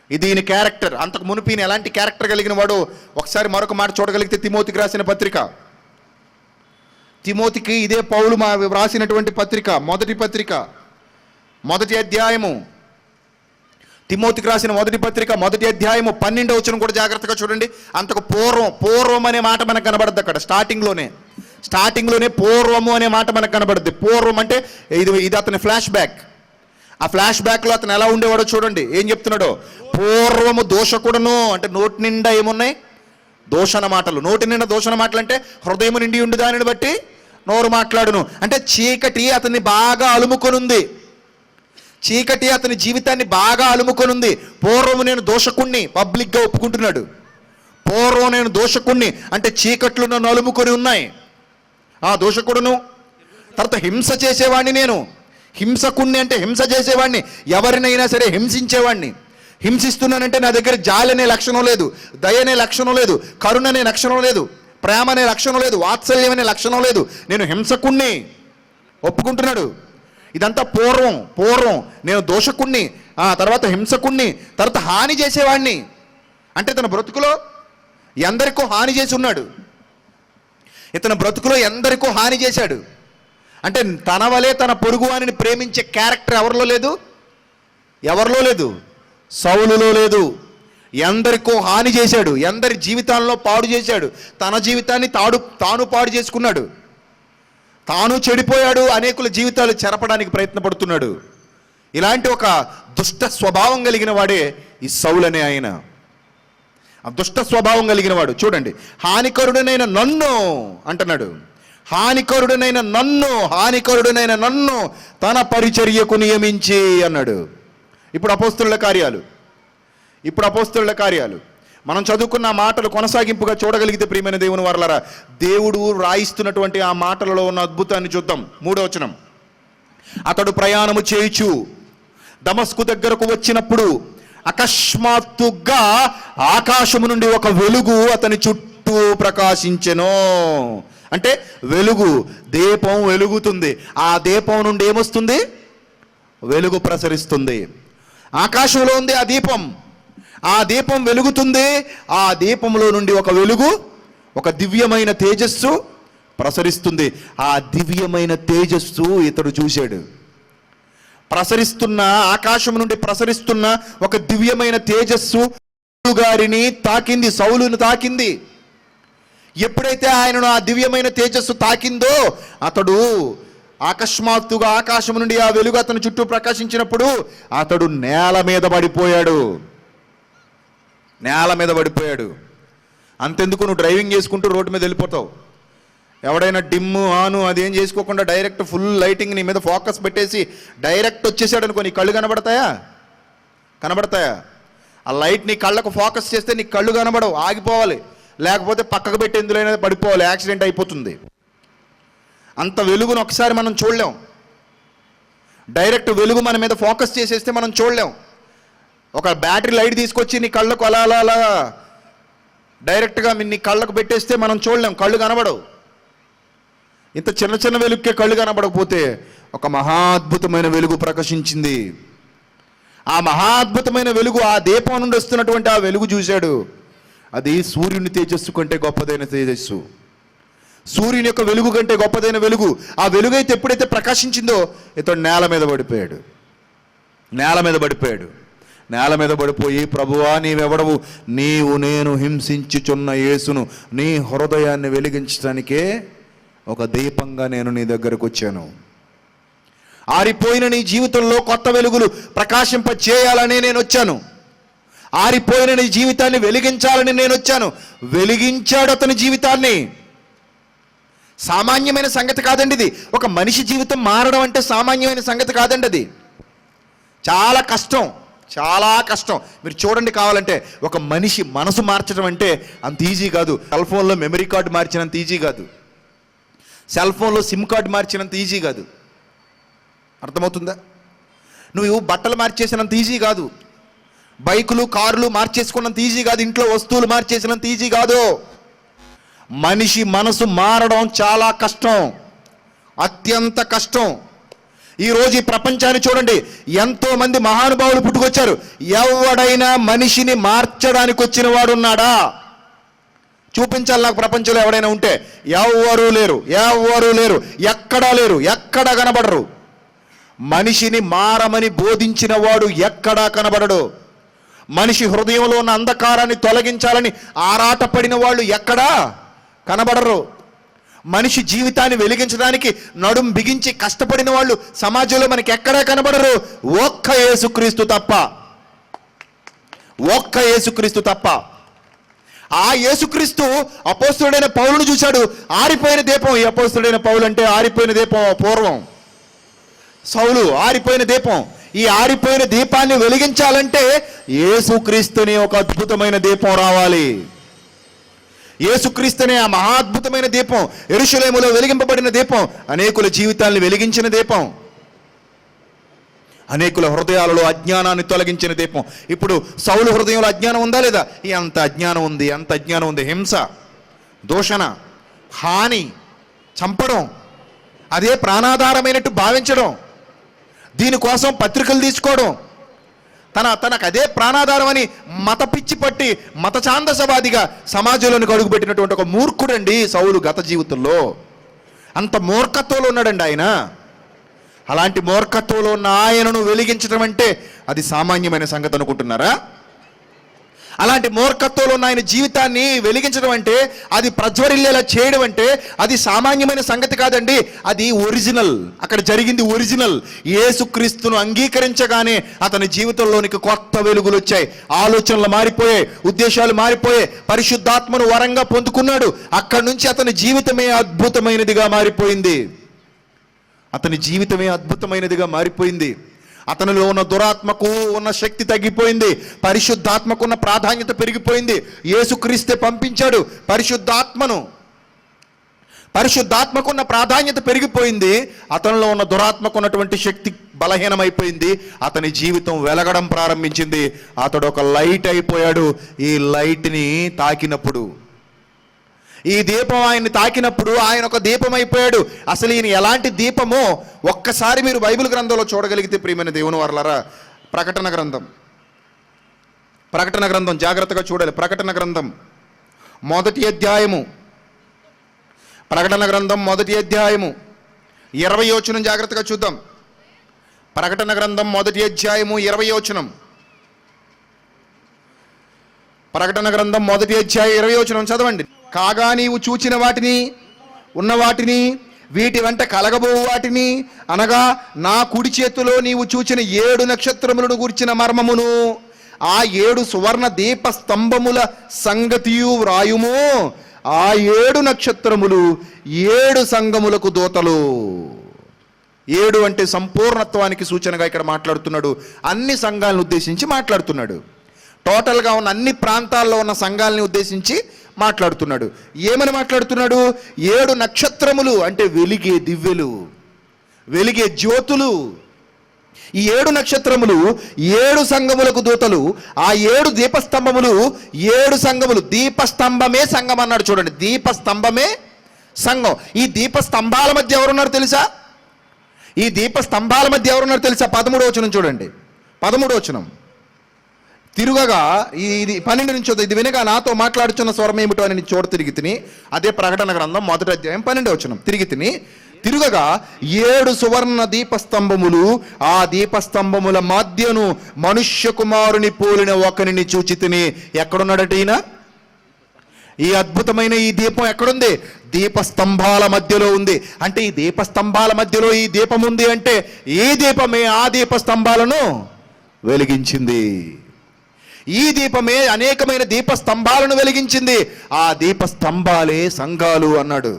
ఇది ఈయన క్యారెక్టర్. అంతకు మునుపు ఈయన ఎలాంటి క్యారెక్టర్ కలిగిన వాడు ఒకసారి మరొక మాట చూడగలిగితే తిమోతికి రాసిన పత్రిక. తిమోతికి ఇదే పౌలు రాసినటువంటి పత్రిక, మొదటి పత్రిక, మొదటి అధ్యాయము. తిమోతికి రాసిన మొదటి పత్రిక, మొదటి అధ్యాయము 12వ వచనం కూడా జాగ్రత్తగా చూడండి. అంతకు పూర్వం అనే మాట మనకు కనబడుద్ది అక్కడ. స్టార్టింగ్లోనే పూర్వము అనే మాట మనకు కనబడుద్ది. పూర్వం అంటే ఇది అతని ఫ్లాష్ బ్యాక్. ఆ ఫ్లాష్ బ్యాక్లో అతను ఎలా ఉండేవాడో చూడండి. ఏం చెప్తున్నాడో, పూర్వము దోషకుడును అంటే నోటి నిండా ఏమున్నాయి? దోషణ మాటలు. నోటి నిండా దోషణ మాటలు అంటే హృదయం నిండి ఉండి దానిని బట్టి నోరు మాట్లాడును. అంటే చీకటి అతన్ని బాగా అలుముకొనుంది. చీకటి అతని జీవితాన్ని బాగా అలుముకొనుంది. పూర్వం నేను దోషకుణ్ణి పబ్లిక్గా ఒప్పుకుంటున్నాడు. పూర్వం నేను దోషకుణ్ణి అంటే చీకట్లు నన్ను అలుముకొని ఉన్నాయి. ఆ దోషకుడును. తర్వాత హింస చేసేవాడిని నేను. హింసకుణ్ణి అంటే హింస చేసేవాడిని, ఎవరినైనా సరే హింసించేవాడిని. హింసిస్తున్నానంటే నా దగ్గర జాలి అనే లక్షణం లేదు, దయ అనే లక్షణం లేదు, కరుణ అనే లక్షణం లేదు, ప్రేమ అనే లక్షణం లేదు, వాత్సల్యం అనే లక్షణం లేదు. నేను హింసకుణ్ణి ఒప్పుకుంటున్నాడు. ఇదంతా పూర్వం నేను దోషకుణ్ణి, తర్వాత హింసకుణ్ణి, తర్వాత హాని చేసేవాడిని. అంటే తన బ్రతుకులో ఎందరికో హాని చేసి ఉన్నాడు. ఇతను బ్రతుకులో ఎందరికో హాని చేశాడు. అంటే తన వలే తన పొరుగు వానిని ప్రేమించే క్యారెక్టర్ ఎవరిలో లేదు? సౌలులో లేదు. ఎందరికో హాని చేశాడు, ఎందరి జీవితాల్లో పాడు చేశాడు, తన జీవితాన్ని తాను పాడు చేసుకున్నాడు, తాను చెడిపోయాడు, అనేకుల జీవితాలు చెరపడానికి ప్రయత్నపడుతున్నాడు. ఇలాంటి ఒక దుష్ట స్వభావం కలిగిన వాడే ఈ సౌలు అనే ఆయన. ఆ దుష్ట స్వభావం కలిగిన వాడు. చూడండి, హానికరుడనైన నన్ను అంటున్నాడు. హానికరుడనైన నన్ను తన పరిచర్యకు నియమించి అన్నాడు. ఇప్పుడు అపోస్తలుల కార్యాలు మనం చదువుకున్న మాటలు కొనసాగింపుగా చూడగలిగితే ప్రియమైన దేవుని వారలారా, దేవుడు రాయిస్తున్నటువంటి ఆ మాటలలో ఉన్న అద్భుతాన్ని చూద్దాం. 3వ వచనం. అతడు ప్రయాణము చేయుచు దమస్కు దగ్గరకు వచ్చినప్పుడు అకస్మాత్తుగా ఆకాశము నుండి ఒక వెలుగు అతని చుట్టూ ప్రకాశించెను. అంటే దీపం వెలుగుతుంది. ఆ దీపం నుండి ఏమొస్తుంది? వెలుగు ప్రసరిస్తుంది. ఆకాశంలో ఉంది ఆ దీపం. ఆ దీపం వెలుగుతుంది. ఆ దీపంలో నుండి ఒక వెలుగు, ఒక దివ్యమైన తేజస్సు ప్రసరిస్తుంది. ఆ దివ్యమైన తేజస్సు ఇతడు చూశాడు. ప్రసరిస్తున్న ఆకాశం నుండి ప్రసరిస్తున్న ఒక దివ్యమైన తేజస్సు గారిని తాకింది, సౌలును తాకింది. ఎప్పుడైతే ఆయనను ఆ దివ్యమైన తేజస్సు తాకిందో అతడు అకస్మాత్తుగా ఆకాశం నుండి ఆ వెలుగు అతని చుట్టూ ప్రకాశించినప్పుడు అతడు నేల మీద పడిపోయాడు. అంతెందుకు, నువ్వు డ్రైవింగ్ చేసుకుంటూ రోడ్డు మీద వెళ్ళిపోతావు. ఎవడైనా డిమ్ము ఆను అదేం చేసుకోకుండా డైరెక్ట్ ఫుల్ లైటింగ్ నీ మీద ఫోకస్ పెట్టేసి డైరెక్ట్ వచ్చేసాడు అనుకో, నీ కళ్ళు కనబడతాయా? ఆ లైట్ నీ కళ్ళకు ఫోకస్ చేస్తే నీ కళ్ళు కనబడవు, ఆగిపోవాలి. లేకపోతే పక్కకు పెట్టి ఎందులోనే పడిపోవాలి, యాక్సిడెంట్ అయిపోతుంది. అంత వెలుగును ఒకసారి మనం చూడలేం. డైరెక్ట్ వెలుగు మన మీద ఫోకస్ చేసేస్తే మనం చూడలేం. ఒక బ్యాటరీ లైట్ తీసుకొచ్చి నీ కళ్ళకు అలా డైరెక్ట్గా నీ కళ్ళకు పెట్టేస్తే మనం చూడలేం, కళ్ళు కనబడవు. ఇంత చిన్న వెలుగుకే కళ్ళు కనబడకపోతే ఒక మహాద్భుతమైన వెలుగు ప్రకాశించింది. ఆ మహాద్భుతమైన వెలుగు, ఆ దీపం నుండి వస్తున్నటువంటి ఆ వెలుగు చూశాడు. అది సూర్యుని తేజస్సు కంటే గొప్పదైన తేజస్సు, సూర్యుని యొక్క వెలుగు కంటే గొప్పదైన వెలుగు. ఆ వెలుగైతే ఎప్పుడైతే ప్రకాశించిందో ఇతడు నేల మీద పడిపోయాడు. నేల మీద పడిపోయాడు. నేల మీద పడిపోయి, ప్రభువా నీవెవడవు? నీవు నేను హింసించుచున్న యేసును నీ హృదయాన్ని వెలిగించడానికే ఒక దీపంగా నేను నీ దగ్గరకు వచ్చాను. ఆరిపోయిన నీ జీవితంలో కొత్త వెలుగులు ప్రకాశింప చేయాలని నేను వచ్చాను. ఆరిపోయిన నీ జీవితాన్ని వెలిగించాలని నేను వచ్చాను. వెలిగించాడు అతని జీవితాన్ని. సామాన్యమైన సంగతి కాదండి ఇది. ఒక మనిషి జీవితం మారడం అంటే సామాన్యమైన సంగతి కాదండి. అది చాలా కష్టం, చాలా కష్టం. మీరు చూడండి, కావాలంటే ఒక మనిషి మనసు మార్చడం అంటే అంత ఈజీ కాదు. సెల్ ఫోన్లో మెమరీ కార్డు మార్చినంత ఈజీ కాదు. సెల్ ఫోన్లో సిమ్ కార్డు మార్చినంత ఈజీ కాదు. అర్థమవుతుందా? నువ్వు బట్టలు మార్చేసినంత ఈజీ కాదు. బైకులు కార్లు మార్చేసుకున్నంత ఈజీ కాదు. ఇంట్లో వస్తువులు మార్చేసినంత ఈజీ కాదు. మనిషి మనసు మారడం చాలా కష్టం, అత్యంత కష్టం. ఈరోజు ఈ ప్రపంచాన్ని చూడండి, ఎంతో మంది మహానుభావులు పుట్టుకొచ్చారు. ఎవడైనా మనిషిని మార్చడానికి వచ్చిన వాడు ఉన్నాడా? చూపించాలి నాకు ప్రపంచంలో ఎవడైనా ఉంటే. ఎవరూ లేరు, ఎవరూ లేరు, ఎక్కడా లేరు, ఎక్కడా కనబడరు. మనిషిని మారమని బోధించిన వాడు ఎక్కడా కనబడడు. మనిషి హృదయంలో ఉన్న అంధకారాన్ని తొలగించాలని ఆరాటపడిన వాళ్ళు ఎక్కడా కనబడరు. మనిషి జీవితాన్ని వెలిగించడానికి నడుం బిగించి కష్టపడిన వాళ్ళు సమాజంలో మనకి ఎక్కడా కనబడరు. ఒక్క యేసుక్రీస్తు తప్ప, ఒక్క యేసుక్రీస్తు తప్ప. ఆ యేసుక్రీస్తు అపోస్తలుడైన పౌలును చూశాడు. ఆరిపోయిన దీపం. ఈ అపోస్తలుడైన పౌలు అంటే ఆరిపోయిన దీపం. పూర్వం సౌలు ఆరిపోయిన దీపం. ఈ ఆరిపోయిన దీపాన్ని వెలిగించాలంటే యేసుక్రీస్తుని ఒక అద్భుతమైన దీపం రావాలి. యేసుక్రీస్తునే ఆ మహా అద్భుతమైన దీపం, యెరూషలేములో వెలిగింపబడిన దీపం, అనేకుల జీవితాన్ని వెలిగించిన దీపం, అనేకుల హృదయాలలో అజ్ఞానాన్ని తొలగించిన దీపం. ఇప్పుడు సౌలు హృదయంలో అజ్ఞానం ఉందా లేదా? ఎంత అజ్ఞానం ఉంది, ఎంత అజ్ఞానం ఉంది. హింస, దూషణ, హాని, చంపడం, అదే ప్రాణాధారమైనట్టు భావించడం, దీనికోసం పత్రికలు తీసుకోవడం, తనకు అదే ప్రాణాధారం అని మత పిచ్చి పట్టి మత ఛాందసవాదిగా సమాజంలోనికి అడుగుపెట్టినటువంటి ఒక మూర్ఖుడండి సౌలు గత జీవితంలో. అంత మూర్ఖత్వంలో ఉన్నాడండి ఆయన. అలాంటి మూర్ఖత్వంలో ఉన్న ఆయనను వెలిగించడం అంటే అది సామాన్యమైన సంగతి అనుకుంటున్నారా? అలాంటి మూర్ఖత్వంలో ఉన్న ఆయన జీవితాన్ని వెలిగించడం అంటే, అది ప్రజ్వరిల్లేలా చేయడం అంటే అది సామాన్యమైన సంగతి కాదండి. అది ఒరిజినల్. అక్కడ జరిగింది ఒరిజినల్. యేసుక్రీస్తును అంగీకరించగానే అతని జీవితంలోనికి కొత్త వెలుగులు వచ్చాయి. ఆలోచనలు మారిపోయాయి, ఉద్దేశాలు మారిపోయాయి, పరిశుద్ధాత్మను వరంగా పొందుకున్నాడు. అక్కడి నుంచి అతని జీవితమే అద్భుతమైనదిగా మారిపోయింది. అతని జీవితమే అద్భుతమైనదిగా మారిపోయింది. అతనిలో ఉన్న దురాత్మకు ఉన్న శక్తి తగ్గిపోయింది. పరిశుద్ధాత్మకున్న ప్రాధాన్యత పెరిగిపోయింది. యేసుక్రీస్తే పంపించాడు పరిశుద్ధాత్మకున్న ప్రాధాన్యత పెరిగిపోయింది. అతనిలో ఉన్న దురాత్మకున్నటువంటి శక్తి బలహీనమైపోయింది. అతని జీవితం వెలగడం ప్రారంభించింది. అతడు ఒక లైట్ అయిపోయాడు. ఈ లైట్ని తాకినప్పుడు, ఈ దీపం ఆయన్ని తాకినప్పుడు ఆయన ఒక దీపం అయిపోయాడు. అసలు ఈయన ఎలాంటి దీపమో ఒక్కసారి మీరు బైబిల్ గ్రంథంలో చూడగలిగితే ప్రియమైన దేవుని వారలారా, ప్రకటన గ్రంథం జాగ్రత్తగా చూడాలి. ప్రకటన గ్రంథం మొదటి అధ్యాయము 20వ వచనం జాగ్రత్తగా చూద్దాం. ప్రకటన గ్రంథం మొదటి అధ్యాయము 20వ వచనం. ప్రకటన గ్రంథం మొదటి అధ్యాయం 20వ వచనం చదవండి. కాగా నీవు చూచిన వాటిని, ఉన్న వాటిని, వీటి వెంట కలగబో వాటిని, అనగా నా కుడి చేతిలో నీవు చూచిన 7 నక్షత్రములను గురించిన మర్మమును, ఆ 7 సువర్ణ దీప స్తంభముల సంగతియు వ్రాయుము. ఆ 7 నక్షత్రములు 7 సంఘములకు దూతలు. 7 అంటే సంపూర్ణత్వానికి సూచనగా ఇక్కడ మాట్లాడుతున్నాడు. అన్ని సంఘాలను ఉద్దేశించి మాట్లాడుతున్నాడు. టోటల్గా ఉన్న అన్ని ప్రాంతాల్లో ఉన్న సంఘాలని ఉద్దేశించి మాట్లాడుతున్నాడు. ఏమని మాట్లాడుతున్నాడు? 7 నక్షత్రములు అంటే వెలిగే దివ్యలు, వెలిగే జ్యోతులు. ఈ 7 నక్షత్రములు 7 సంఘములకు దూతలు. ఆ 7 దీపస్తంభములు 7 సంఘములు. దీపస్తంభమే సంఘం అన్నాడు. చూడండి, దీపస్తంభమే సంఘం. ఈ దీపస్తంభాల మధ్య ఎవరున్నారు తెలుసా? ఈ దీపస్తంభాల మధ్య ఎవరున్నారు తెలుసా? 13వ వచనం చూడండి. 13వ వచనం. తిరుగగా, ఇది 12 నుంచి ఇది వినగా నాతో మాట్లాడుచున్న స్వరం ఏమిటో అని చూడ తిరిగి తిని, అదే ప్రకటన గ్రంథం మొదటి అధ్యాయం 12వ వచనం. తిరిగి తిని తిరుగగా 7 సువర్ణ దీపస్తంభములు, ఆ దీపస్తంభముల మధ్యను మనుష్య కుమారుని పోలిన ఒకరిని చూచితిని. ఎక్కడున్నాడట ఈయన? ఈ అద్భుతమైన ఈ దీపం ఎక్కడుంది? దీపస్తంభాల మధ్యలో ఉంది. అంటే ఈ దీపస్తంభాల మధ్యలో ఈ దీపం ఉంది అంటే ఈ దీపమే ఆ దీపస్తంభాలను వెలిగించింది. ఈ దీపమే అనేకమైన దీపస్తంభాలను వెలిగించింది. ఆ దీపస్తంభాలే సంఘాలు అన్నాడు.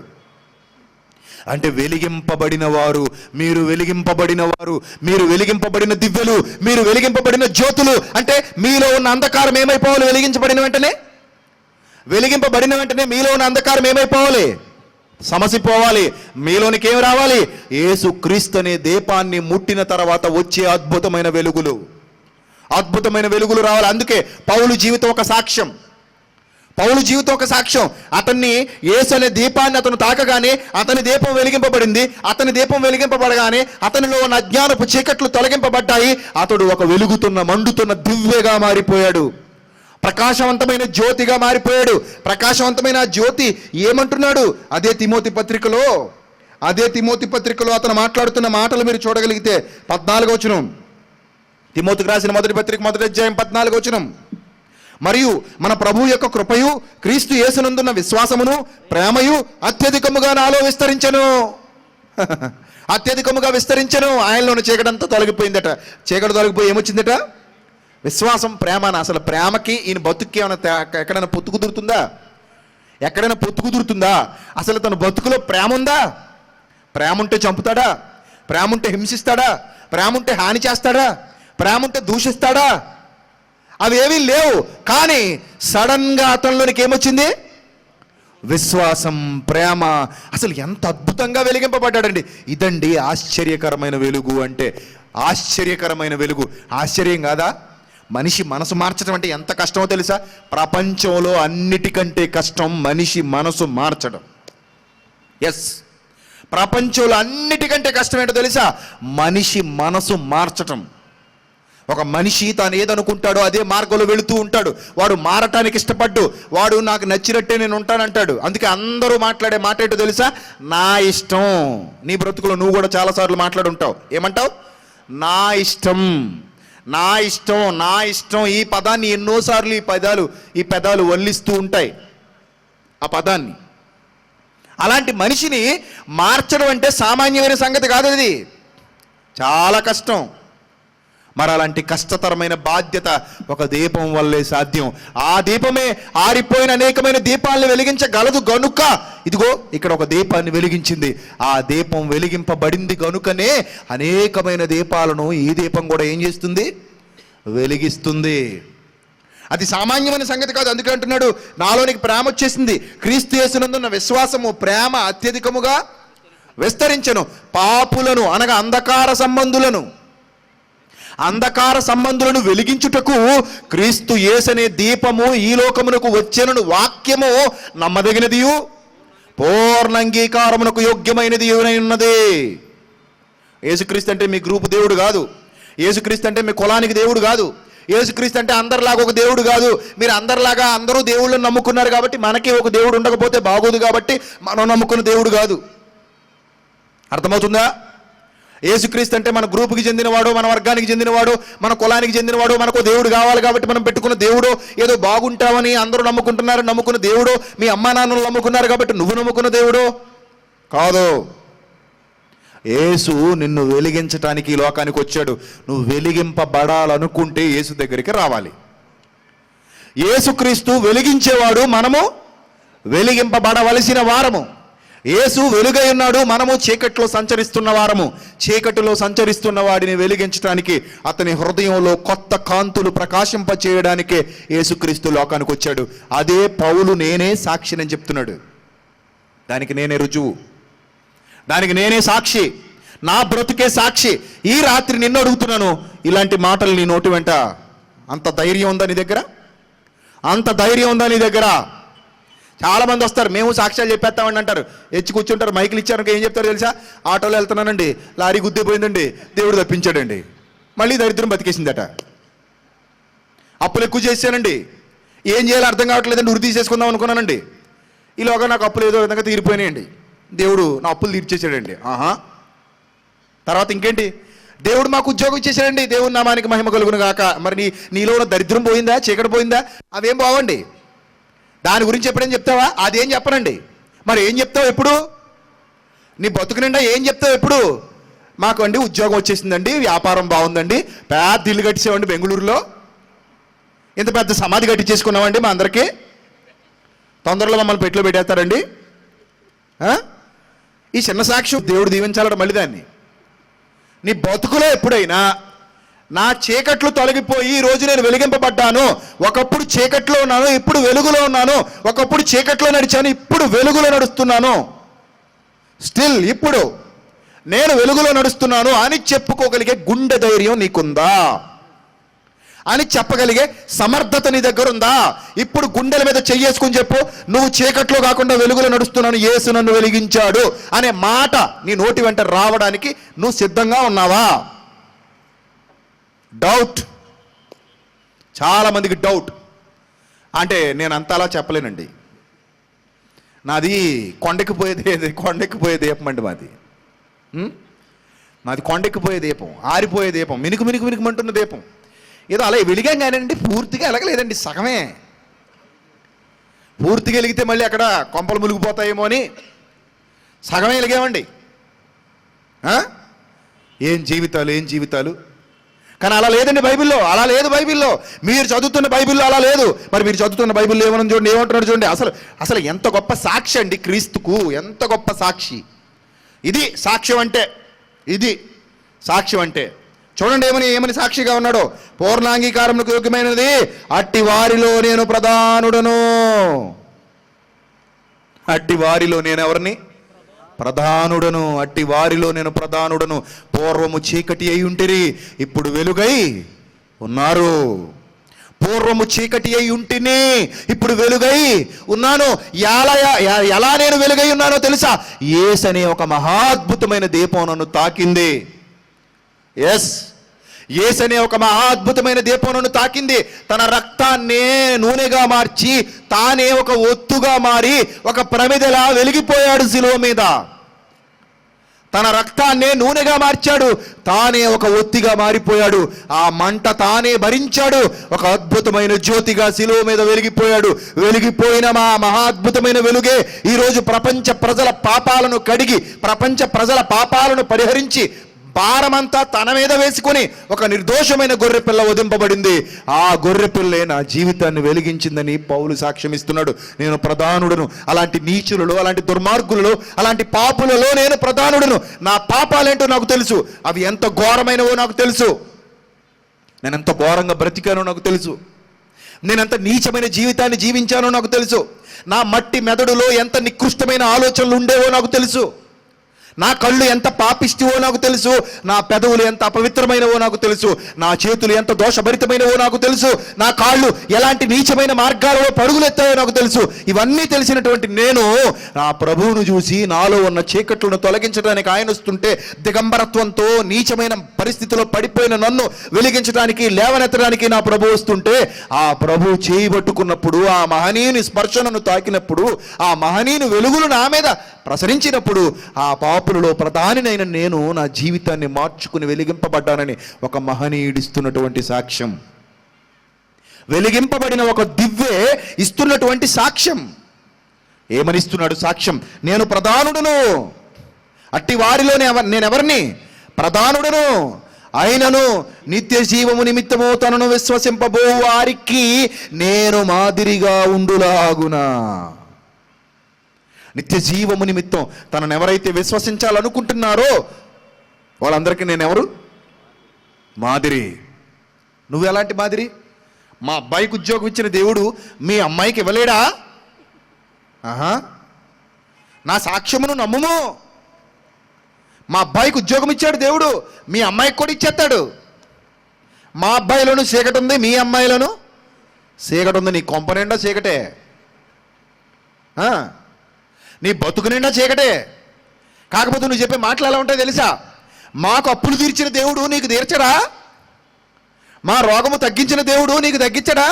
అంటే వెలిగింపబడిన వారు, మీరు వెలిగింపబడిన వారు, మీరు వెలిగింపబడిన దివ్యలు, మీరు వెలిగింపబడిన జ్యోతులు. అంటే మీలో ఉన్న అంధకారం ఏమైపోవాలి? వెలిగించబడిన వెంటనే, వెలిగింపబడిన వెంటనే మీలో ఉన్న అంధకారం ఏమైపోవాలి? సమసిపోవాలి. మీలోనికి ఏమి రావాలి? యేసుక్రీస్తు అనే దీపాన్ని ముట్టిన తర్వాత వచ్చే అద్భుతమైన వెలుగులు, అద్భుతమైన వెలుగులు రావాలి. అందుకే పౌలు జీవితం ఒక సాక్ష్యం. పౌలు జీవితం ఒక సాక్ష్యం. అతన్ని యేసు అనే దీపాన్ని అతను తాకగానే అతని దీపం వెలిగింపబడింది. అతని దీపం వెలిగింపబడగానే అతనిలో ఉన్న అజ్ఞానపు చీకట్లు తొలగింపబడ్డాయి. అతడు ఒక వెలుగుతున్న, మండుతున్న దివ్యగా మారిపోయాడు. ప్రకాశవంతమైన జ్యోతిగా మారిపోయాడు. ప్రకాశవంతమైన జ్యోతి ఏమంటున్నాడు? అదే తిమోతి పత్రికలో అతను మాట్లాడుతున్న మాటలు మీరు చూడగలిగితే 14వ వచనం, తిమోతికి రాసిన మొదటి పత్రిక 1వ అధ్యాయం 14వ వచనం. మరియు మన ప్రభు యొక్క కృపయు క్రీస్తు యేసునందున్న విశ్వాసమును ప్రేమయు అత్యధికముగా నాలో విస్తరించెను. అత్యధికముగా విస్తరించెను. ఆయనలోని చీకటంతా తొలగిపోయిందట. చీకటి తొలగిపోయి ఏమొచ్చిందట? విశ్వాసం, ప్రేమ. అసలు ప్రేమకి ఈయన బతుక్కి ఏమైనా ఎక్కడైనా పొత్తు కుదురుతుందా? ఎక్కడైనా పొత్తు కుదురుతుందా? అసలు తన బతుకులో ప్రేమ ఉందా? ప్రేమ ఉంటే చంపుతాడా? ప్రేమ ఉంటే హింసిస్తాడా? ప్రేమ ఉంటే హాని చేస్తాడా? ప్రేమ ఉంటే దూషిస్తాడా? అవేమీ లేవు. కానీ సడన్గా అతనిలోనికి ఏమొచ్చింది? విశ్వాసం, ప్రేమ. అసలు ఎంత అద్భుతంగా వెలిగింపబడ్డాడండి. ఇదండి ఆశ్చర్యకరమైన వెలుగు అంటే. ఆశ్చర్యకరమైన వెలుగు. ఆశ్చర్యం కాదా? మనిషి మనసు మార్చడం అంటే ఎంత కష్టమో తెలుసా? ప్రపంచంలో అన్నిటికంటే కష్టం మనిషి మనసు మార్చడం. ఎస్, ప్రపంచంలో అన్నిటికంటే కష్టం ఏంటో తెలుసా? మనిషి మనసు మార్చటం. ఒక మనిషి తాను ఏదనుకుంటాడో అదే మార్గంలో వెళుతూ ఉంటాడు. వాడు మారటానికి ఇష్టపడ్డు. వాడు నాకు నచ్చినట్టే నేను ఉంటానంటాడు. అందుకే అందరూ మాట్లాడే మాట ఏంటో తెలుసా? నా ఇష్టం. నీ బ్రతుకులో నువ్వు కూడా చాలాసార్లు మాట్లాడుంటావు. ఏమంటావు? నా ఇష్టం, నా ఇష్టం, నా ఇష్టం. ఈ పదాన్ని ఎన్నోసార్లు ఈ పెదాలు వల్లిస్తూ ఉంటాయి ఆ పదాన్ని. అలాంటి మనిషిని మార్చడం అంటే సామాన్యమైన సంగతి కాదు. అది చాలా కష్టం. మరి అలాంటి కష్టతరమైన బాధ్యత ఒక దీపం వల్లే సాధ్యం. ఆ దీపమే ఆరిపోయిన అనేకమైన దీపాలను వెలిగించగలదు గనుక ఇదిగో ఇక్కడ ఒక దీపాన్ని వెలిగించింది. ఆ దీపం వెలిగింపబడింది గనుకనే అనేకమైన దీపాలను ఈ దీపం కూడా ఏం చేస్తుంది? వెలిగిస్తుంది. అది సామాన్యమైన సంగతి కాదు. అందుకే అంటున్నాడు, నాలోనికి ప్రేమ వచ్చేసింది. క్రీస్తు యేసునందున్న విశ్వాసము, ప్రేమ అత్యధికముగా విస్తరించెను. పాపులను అనగా అంధకార సంబంధులను వెలిగించుటకు క్రీస్తు యేసనే దీపము ఈ లోకమునకు వచ్చెనను వాక్యము నమ్మదగినదియు పూర్ణ అంగీకారమునకు యోగ్యమైనది ఉన్నది. యేసుక్రీస్తు అంటే మీ గ్రూపు దేవుడు కాదు. యేసుక్రీస్తు అంటే మీ కులానికి దేవుడు కాదు. యేసుక్రీస్తు అంటే అందరిలాగా ఒక దేవుడు కాదు. మీరు అందరిలాగా అందరూ దేవుళ్ళని నమ్ముకున్నారు కాబట్టి మనకి ఒక దేవుడు ఉండకపోతే బాగోదు కాబట్టి మనం నమ్ముకున్న దేవుడు కాదు. అర్థమవుతుందా? యేసుక్రీస్తు అంటే మన గ్రూపుకి చెందినవాడు, మన వర్గానికి చెందినవాడు, మన కులానికి చెందినవాడు, మనకు దేవుడు కావాలి కాబట్టి మనం పెట్టుకున్న దేవుడు. ఏదో బాగుంటామని అందరూ నమ్ముకున్న దేవుడు. మీ అమ్మా నాన్నలు నమ్ముకున్నారు కాబట్టి నువ్వు నమ్ముకున్న దేవుడు కాదు. యేసు నిన్ను వెలిగించటానికి ఈ లోకానికి వచ్చాడు. నువ్వు వెలిగింపబడాలనుకుంటే యేసు దగ్గరికి రావాలి. యేసుక్రీస్తు వెలిగించేవాడు, మనము వెలిగింపబడవలసిన వారము. యేసు వెలుగై ఉన్నాడు, మనము చీకట్లో సంచరిస్తున్న వారము. చీకటిలో సంచరిస్తున్న వాడిని వెలిగించడానికి, అతని హృదయంలో కొత్త కాంతులు ప్రకాశింపచేయడానికే యేసుక్రీస్తు లోకానికి వచ్చాడు. అదే పౌలు నేనే సాక్షిని చెప్తున్నాడు. దానికి నేనే రుజువు, దానికి నేనే సాక్షి, నా బ్రతుకే సాక్షి. ఈ రాత్రి నిన్ను అడుగుతున్నాను, ఇలాంటి మాటలు నీ నోటి వెంట అంత ధైర్యం ఉందా నీ దగ్గర? అంత ధైర్యం ఉందా నీ దగ్గర? చాలామంది వస్తారు, మేము సాక్ష్యాలు చెప్పేస్తామని అంటారు. ఎచ్చి కూర్చుంటారు, మైకులు ఇచ్చారు. ఏం చెప్తారు తెలుసా? ఆటోలో వెళ్తున్నానండి, లారీ గుద్దిపోయిందండి, దేవుడు తప్పించాడండి, మళ్ళీ దరిద్రం బతికేసిందట. అప్పులు ఎక్కువ చేశానండి, ఏం చేయాలో అర్థం కావట్లేదండి, ఉరి తీసేసుకుందాం అనుకున్నానండి, ఈలోగా నాకు అప్పులు ఏదో విధంగా తీరిపోయినాయండి. దేవుడు నా అప్పులు తీర్చేసాడండి. ఆహా, తర్వాత ఇంకేంటి? దేవుడు మాకు ఉద్యోగం ఇచ్చేసాడండి, దేవుడి నామానికి మహిమ కలుగును గాక. మరి నీలో ఉన్న దరిద్రం పోయిందా, చీకటి పోయిందా? అవేం బావండి. దాని గురించి ఎప్పుడేం చెప్తావా? అదేం చెప్పనండి. మరి ఏం చెప్తావు ఎప్పుడు? నీ బతుకు నిండా ఏం చెప్తావు ఎప్పుడు? మాకు అండి ఉద్యోగం వచ్చేసిందండి, వ్యాపారం బాగుందండి, పెద్ద ఇల్లు కట్టించామండి బెంగళూరులో, ఇంత పెద్ద సమాధి కట్టించేసుకున్నామండి మా అందరికీ, తొందరలో మమ్మల్ని పెట్టులో పెట్టేస్తారండి. ఈ చిన్న సాక్ష్యం దేవుడు దీవించాలట. మళ్ళీ దాన్ని నీ బతుకులో ఎప్పుడైనా నా చీకట్లు తొలగిపోయి ఈ రోజు నేను వెలిగింపబడ్డాను, ఒకప్పుడు చీకట్లో ఉన్నాను ఇప్పుడు వెలుగులో ఉన్నాను, ఒకప్పుడు చీకట్లో నడిచాను ఇప్పుడు వెలుగులో నడుస్తున్నాను, స్టిల్ ఇప్పుడు నేను వెలుగులో నడుస్తున్నాను అని చెప్పుకోగలిగే గుండె ధైర్యం నీకుందా? అని చెప్పగలిగే సమర్థత నీ దగ్గర ఉందా? ఇప్పుడు గుండెల మీద చెయ్యేసుకుని చెప్పు, నువ్వు చీకట్లో కాకుండా వెలుగులో నడుస్తున్నాను, యేసు నన్ను వెలిగించాడు అనే మాట నీ నోటి వెంట రావడానికి నువ్వు సిద్ధంగా ఉన్నావా? డౌట్, చాలామందికి డౌట్. అంటే నేను అంత అలా చెప్పలేనండి, నాది కొండెక్కిపోయే దీపం అండి మాది కొండెక్కిపోయే దీపం, ఆరిపోయే దీపం, మినుకుమంటున్న దీపం. ఏదో అలా వెలిగాం కానండి, పూర్తిగా ఎలగలేదండి, సగమే. పూర్తిగా వెలిగితే మళ్ళీ అక్కడ కొంపలు మునిగిపోతాయేమో అని సగమే వెలిగామండి. ఏం జీవితాలు. కానీ అలా లేదండి బైబిల్లో, అలా లేదు బైబిల్లో. మీరు చదువుతున్న బైబిల్లో అలా లేదు. మరి మీరు చదువుతున్న బైబిల్లో ఏమన్నా చూడండి, ఏమంటున్నాడు చూడండి. అసలు ఎంత గొప్ప సాక్షి అండి క్రీస్తుకు, ఎంత గొప్ప సాక్షి. ఇది సాక్ష్యం అంటే, ఇది సాక్ష్యం అంటే. చూడండి ఏమని సాక్షిగా ఉన్నాడో. పూర్ణాంగీకారములకు యోగ్యమైనది అట్టి వారిలో నేను ప్రధానుడను. అట్టి వారిలో నేను ఎవరిని? ప్రధానుడను. అట్టి వారిలో నేను ప్రధానుడను. పూర్వము చీకటి అయి ఉంటిరి, ఇప్పుడు వెలుగై ఉన్నారు. పూర్వము చీకటి అయి ఉంటిని, ఇప్పుడు వెలుగై ఉన్నాను. ఎలా నేను వెలుగై ఉన్నానో తెలుసా? యేసు అనే ఒక మహాద్భుతమైన దీపం నన్ను తాకింది. యేసు అనే ఒక మహాద్భుతమైన దీపం నన్ను తాకింది. తన రక్తాన్నే నూనెగా మార్చి తానే ఒక ఒత్తుగా మారి ఒక ప్రమిదలా వెలిగిపోయాడు శిలువ మీద. తన రక్తాన్నే నూనెగా మార్చాడు, తానే ఒక ఒత్తిగా మారిపోయాడు. ఆ మంట తానే భరించాడు, ఒక అద్భుతమైన జ్యోతిగా శిలువ మీద వెలిగిపోయాడు. వెలిగిపోయిన మా మహాద్భుతమైన వెలుగే ఈరోజు ప్రపంచ ప్రజల పాపాలను కడిగి, ప్రపంచ ప్రజల పాపాలను పరిహరించి, భారమంతా తన మీద వేసుకొని ఒక నిర్దోషమైన గొర్రెపిల్ల వధింపబడింది. ఆ గొర్రెపిల్లే నా జీవితాన్ని వెలిగించిందని పౌలు సాక్ష్యం ఇస్తున్నాడు. నేను ప్రధానుడను. అలాంటి నీచులలో, అలాంటి దుర్మార్గులలో, అలాంటి పాపులలో నేను ప్రధానుడను. నా పాపాలేంటో నాకు తెలుసు, అవి ఎంత ఘోరమైనవో నాకు తెలుసు, నేను ఎంత ఘోరంగా బ్రతికానో నాకు తెలుసు, నేనెంత నీచమైన జీవితాన్ని జీవించానో నాకు తెలుసు, నా మట్టి మెదడులో ఎంత నికృష్టమైన ఆలోచనలు ఉండేవో నాకు తెలుసు, నా కళ్ళు ఎంత పాపిష్టివో నాకు తెలుసు, నా పెదవులు ఎంత అపవిత్రమైనవో నాకు తెలుసు, నా చేతులు ఎంత దోషభరితమైనవో నాకు తెలుసు, నా కాళ్ళు ఎలాంటి నీచమైన మార్గాలలో పరుగులెత్తాయో నాకు తెలుసు. ఇవన్నీ తెలిసినటువంటి నేను నా ప్రభువును చూసి నాలో ఉన్న చీకట్లను తొలగించడానికి ఆయన వస్తుంటే, దిగంబరత్వంతో నీచమైన పరిస్థితిలో పడిపోయిన నన్ను వెలిగించడానికి, లేవనెత్తడానికి నా ప్రభు వస్తుంటే, ఆ ప్రభు చేయబట్టుకున్నప్పుడు, ఆ మహనీయుని స్పర్శనను తాకినప్పుడు, ఆ మహనీయుని వెలుగులు నా మీద ప్రసరించినప్పుడు, ఆ పాపులలో ప్రధానినైన నేను నా జీవితాన్ని మార్చుకుని వెలిగింపబడ్డానని ఒక మహనీయుడిస్తున్నటువంటి సాక్ష్యం. వెలిగింపబడిన ఒక దివ్వే ఇస్తున్నటువంటి సాక్ష్యం. ఏమనిస్తున్నాడు సాక్ష్యం? నేను ప్రధానుడును, అట్టి వారిలో నేనెవరిని? ప్రధానుడును. అయినను నిత్య జీవము నిమిత్తము తనను విశ్వసింపబో వారికి నేను మాదిరిగా ఉండులాగునా. నిత్య జీవము నిమిత్తం తనను ఎవరైతే విశ్వసించాలనుకుంటున్నారో వాళ్ళందరికీ నేనెవరు? మాదిరి. నువ్వు ఎలాంటి మాదిరి? మా అబ్బాయికి ఉద్యోగం ఇచ్చిన దేవుడు మీ అమ్మాయికి ఇవ్వలేడా? నా సాక్ష్యమును నమ్ముము. మా అబ్బాయికి ఉద్యోగం ఇచ్చాడు దేవుడు, మీ అమ్మాయికి కూడా ఇచ్చేస్తాడు. మా అబ్బాయిలోనూ చీకటి ఉంది, మీ అమ్మాయిలోనూ చీకటి ఉంది. నీ కొంప నిండా చీకటే, నీ బతుకు నిండా చీకటే. కాకపోతే నువ్వు చెప్పే మాటలు ఎలా ఉంటాయో తెలుసా? మాకు అప్పులు తీర్చిన దేవుడు నీకు తీర్చడా? మా రోగము తగ్గించిన దేవుడు నీకు తగ్గించడా?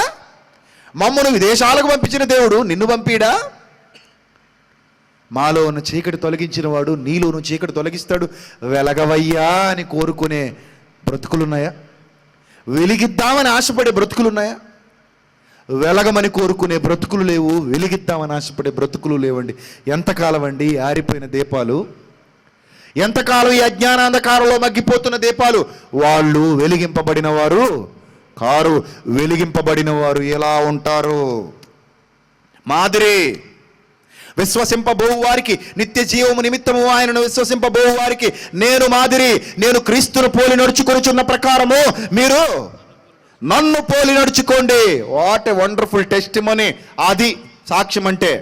మమ్మను విదేశాలకు పంపించిన దేవుడు నిన్ను పంపిడా? మాలో ఉన్న చీకటి తొలగించిన వాడు నీలోను చీకటి తొలగిస్తాడు. వెలగవయ్యా అని కోరుకునే బ్రతుకులున్నాయా? వెలిగిద్దామని ఆశపడే బ్రతుకులున్నాయా? వెలగమని కోరుకునే బ్రతుకులు లేవు, వెలిగిద్దామని ఆశపడే బ్రతుకులు లేవండి. ఎంతకాలం అండి ఆరిపోయిన దీపాలు? ఎంతకాలం ఈ అజ్ఞానాంధకారంలో మగ్గిపోతున్న దీపాలు? వాళ్ళు వెలిగింపబడిన వారు కారు. వెలిగింపబడిన వారు ఎలా ఉంటారు? మాదిరి విశ్వసింపబోవు వారికి, నిత్య జీవము నిమిత్తము ఆయనను విశ్వసింపబోవు వారికి నేను మాదిరి. నేను క్రీస్తును పోలి నడుచుకొనుచున్న ప్రకారము మీరు నన్ను పోలి నడుచుకోండి. What a wonderful testimony! అది సాక్ష్యం అంటే.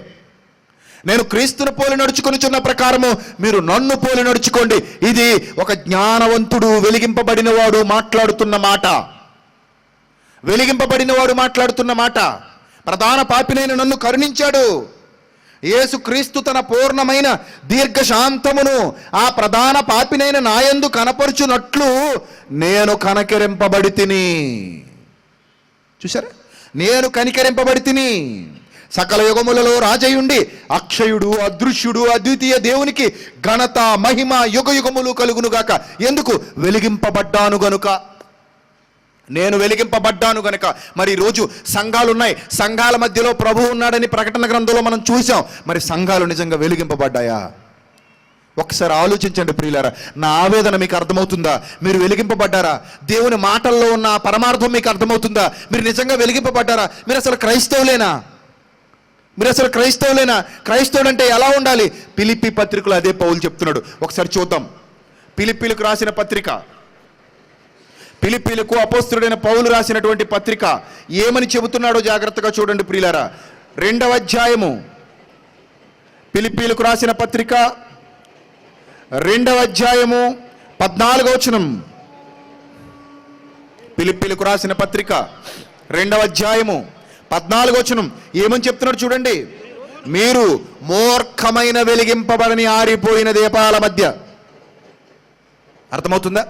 నేను క్రీస్తును పోలి నడుచుకొనుచున్న ప్రకారము మీరు నన్ను పోలి నడుచుకోండి. ఇది ఒక జ్ఞానవంతుడు, వెలిగింపబడినవాడు మాట్లాడుతున్న మాట. వెలిగింపబడినవాడు మాట్లాడుతున్న మాట. ప్రధాన పాపినైన నన్ను కరుణించాడు. యేసుక్రీస్తు తన పూర్ణమైన దీర్ఘశాంతమును ఆ ప్రధాన పాపినైన నాయందు కనపరుచునట్లు నేను కనికరింపబడి తిని. చూసారా? నేను కనికరింపబడి తిని. సకల యుగములలో రాజయుండి అక్షయుడు, అదృశ్యుడు, అద్వితీయ దేవునికి ఘనత, మహిమ యుగ యుగములు కలుగునుగాక. ఎందుకు? వెలిగింపబడ్డాను గనుక. నేను వెలిగింపబడ్డాను గనుక. మరి ఈరోజు సంఘాలు ఉన్నాయి, సంఘాల మధ్యలో ప్రభువు ఉన్నాడని ప్రకటన గ్రంథంలో మనం చూసాం. మరి సంఘాలు నిజంగా వెలిగింపబడ్డాయా? ఒకసారి ఆలోచించండి ప్రియులారా. నా ఆవేదన మీకు అర్థమవుతుందా? మీరు వెలిగింపబడ్డారా? దేవుని మాటల్లో ఉన్న పరమార్థం మీకు అర్థమవుతుందా? మీరు నిజంగా వెలిగింపబడ్డారా? మీరు అసలు క్రైస్తవులేనా? క్రైస్తవుడు అంటే ఎలా ఉండాలి? ఫిలిప్పీ పత్రికలో అదే పౌలు చెప్తున్నాడు. ఒకసారి చూద్దాం. ఫిలిప్పీలకు రాసిన పత్రిక, ఫిలిప్పీలకు అపోస్తలుడైన పౌలు రాసినటువంటి పత్రిక ఏమని చెబుతున్నాడో జాగ్రత్తగా చూడండి ప్రియులారా. 2వ అధ్యాయము, ఫిలిప్పీలకు రాసిన పత్రిక 2వ అధ్యాయము 14వ వచనం. ఫిలిప్పీలకు రాసిన పత్రిక 2వ అధ్యాయము 14వ వచనం ఏమని చెప్తున్నాడు చూడండి. మీరు మూర్ఖమైన వెలిగింపబడని ఆరిపోయిన దీపాల మధ్య. అర్థమవుతుందా?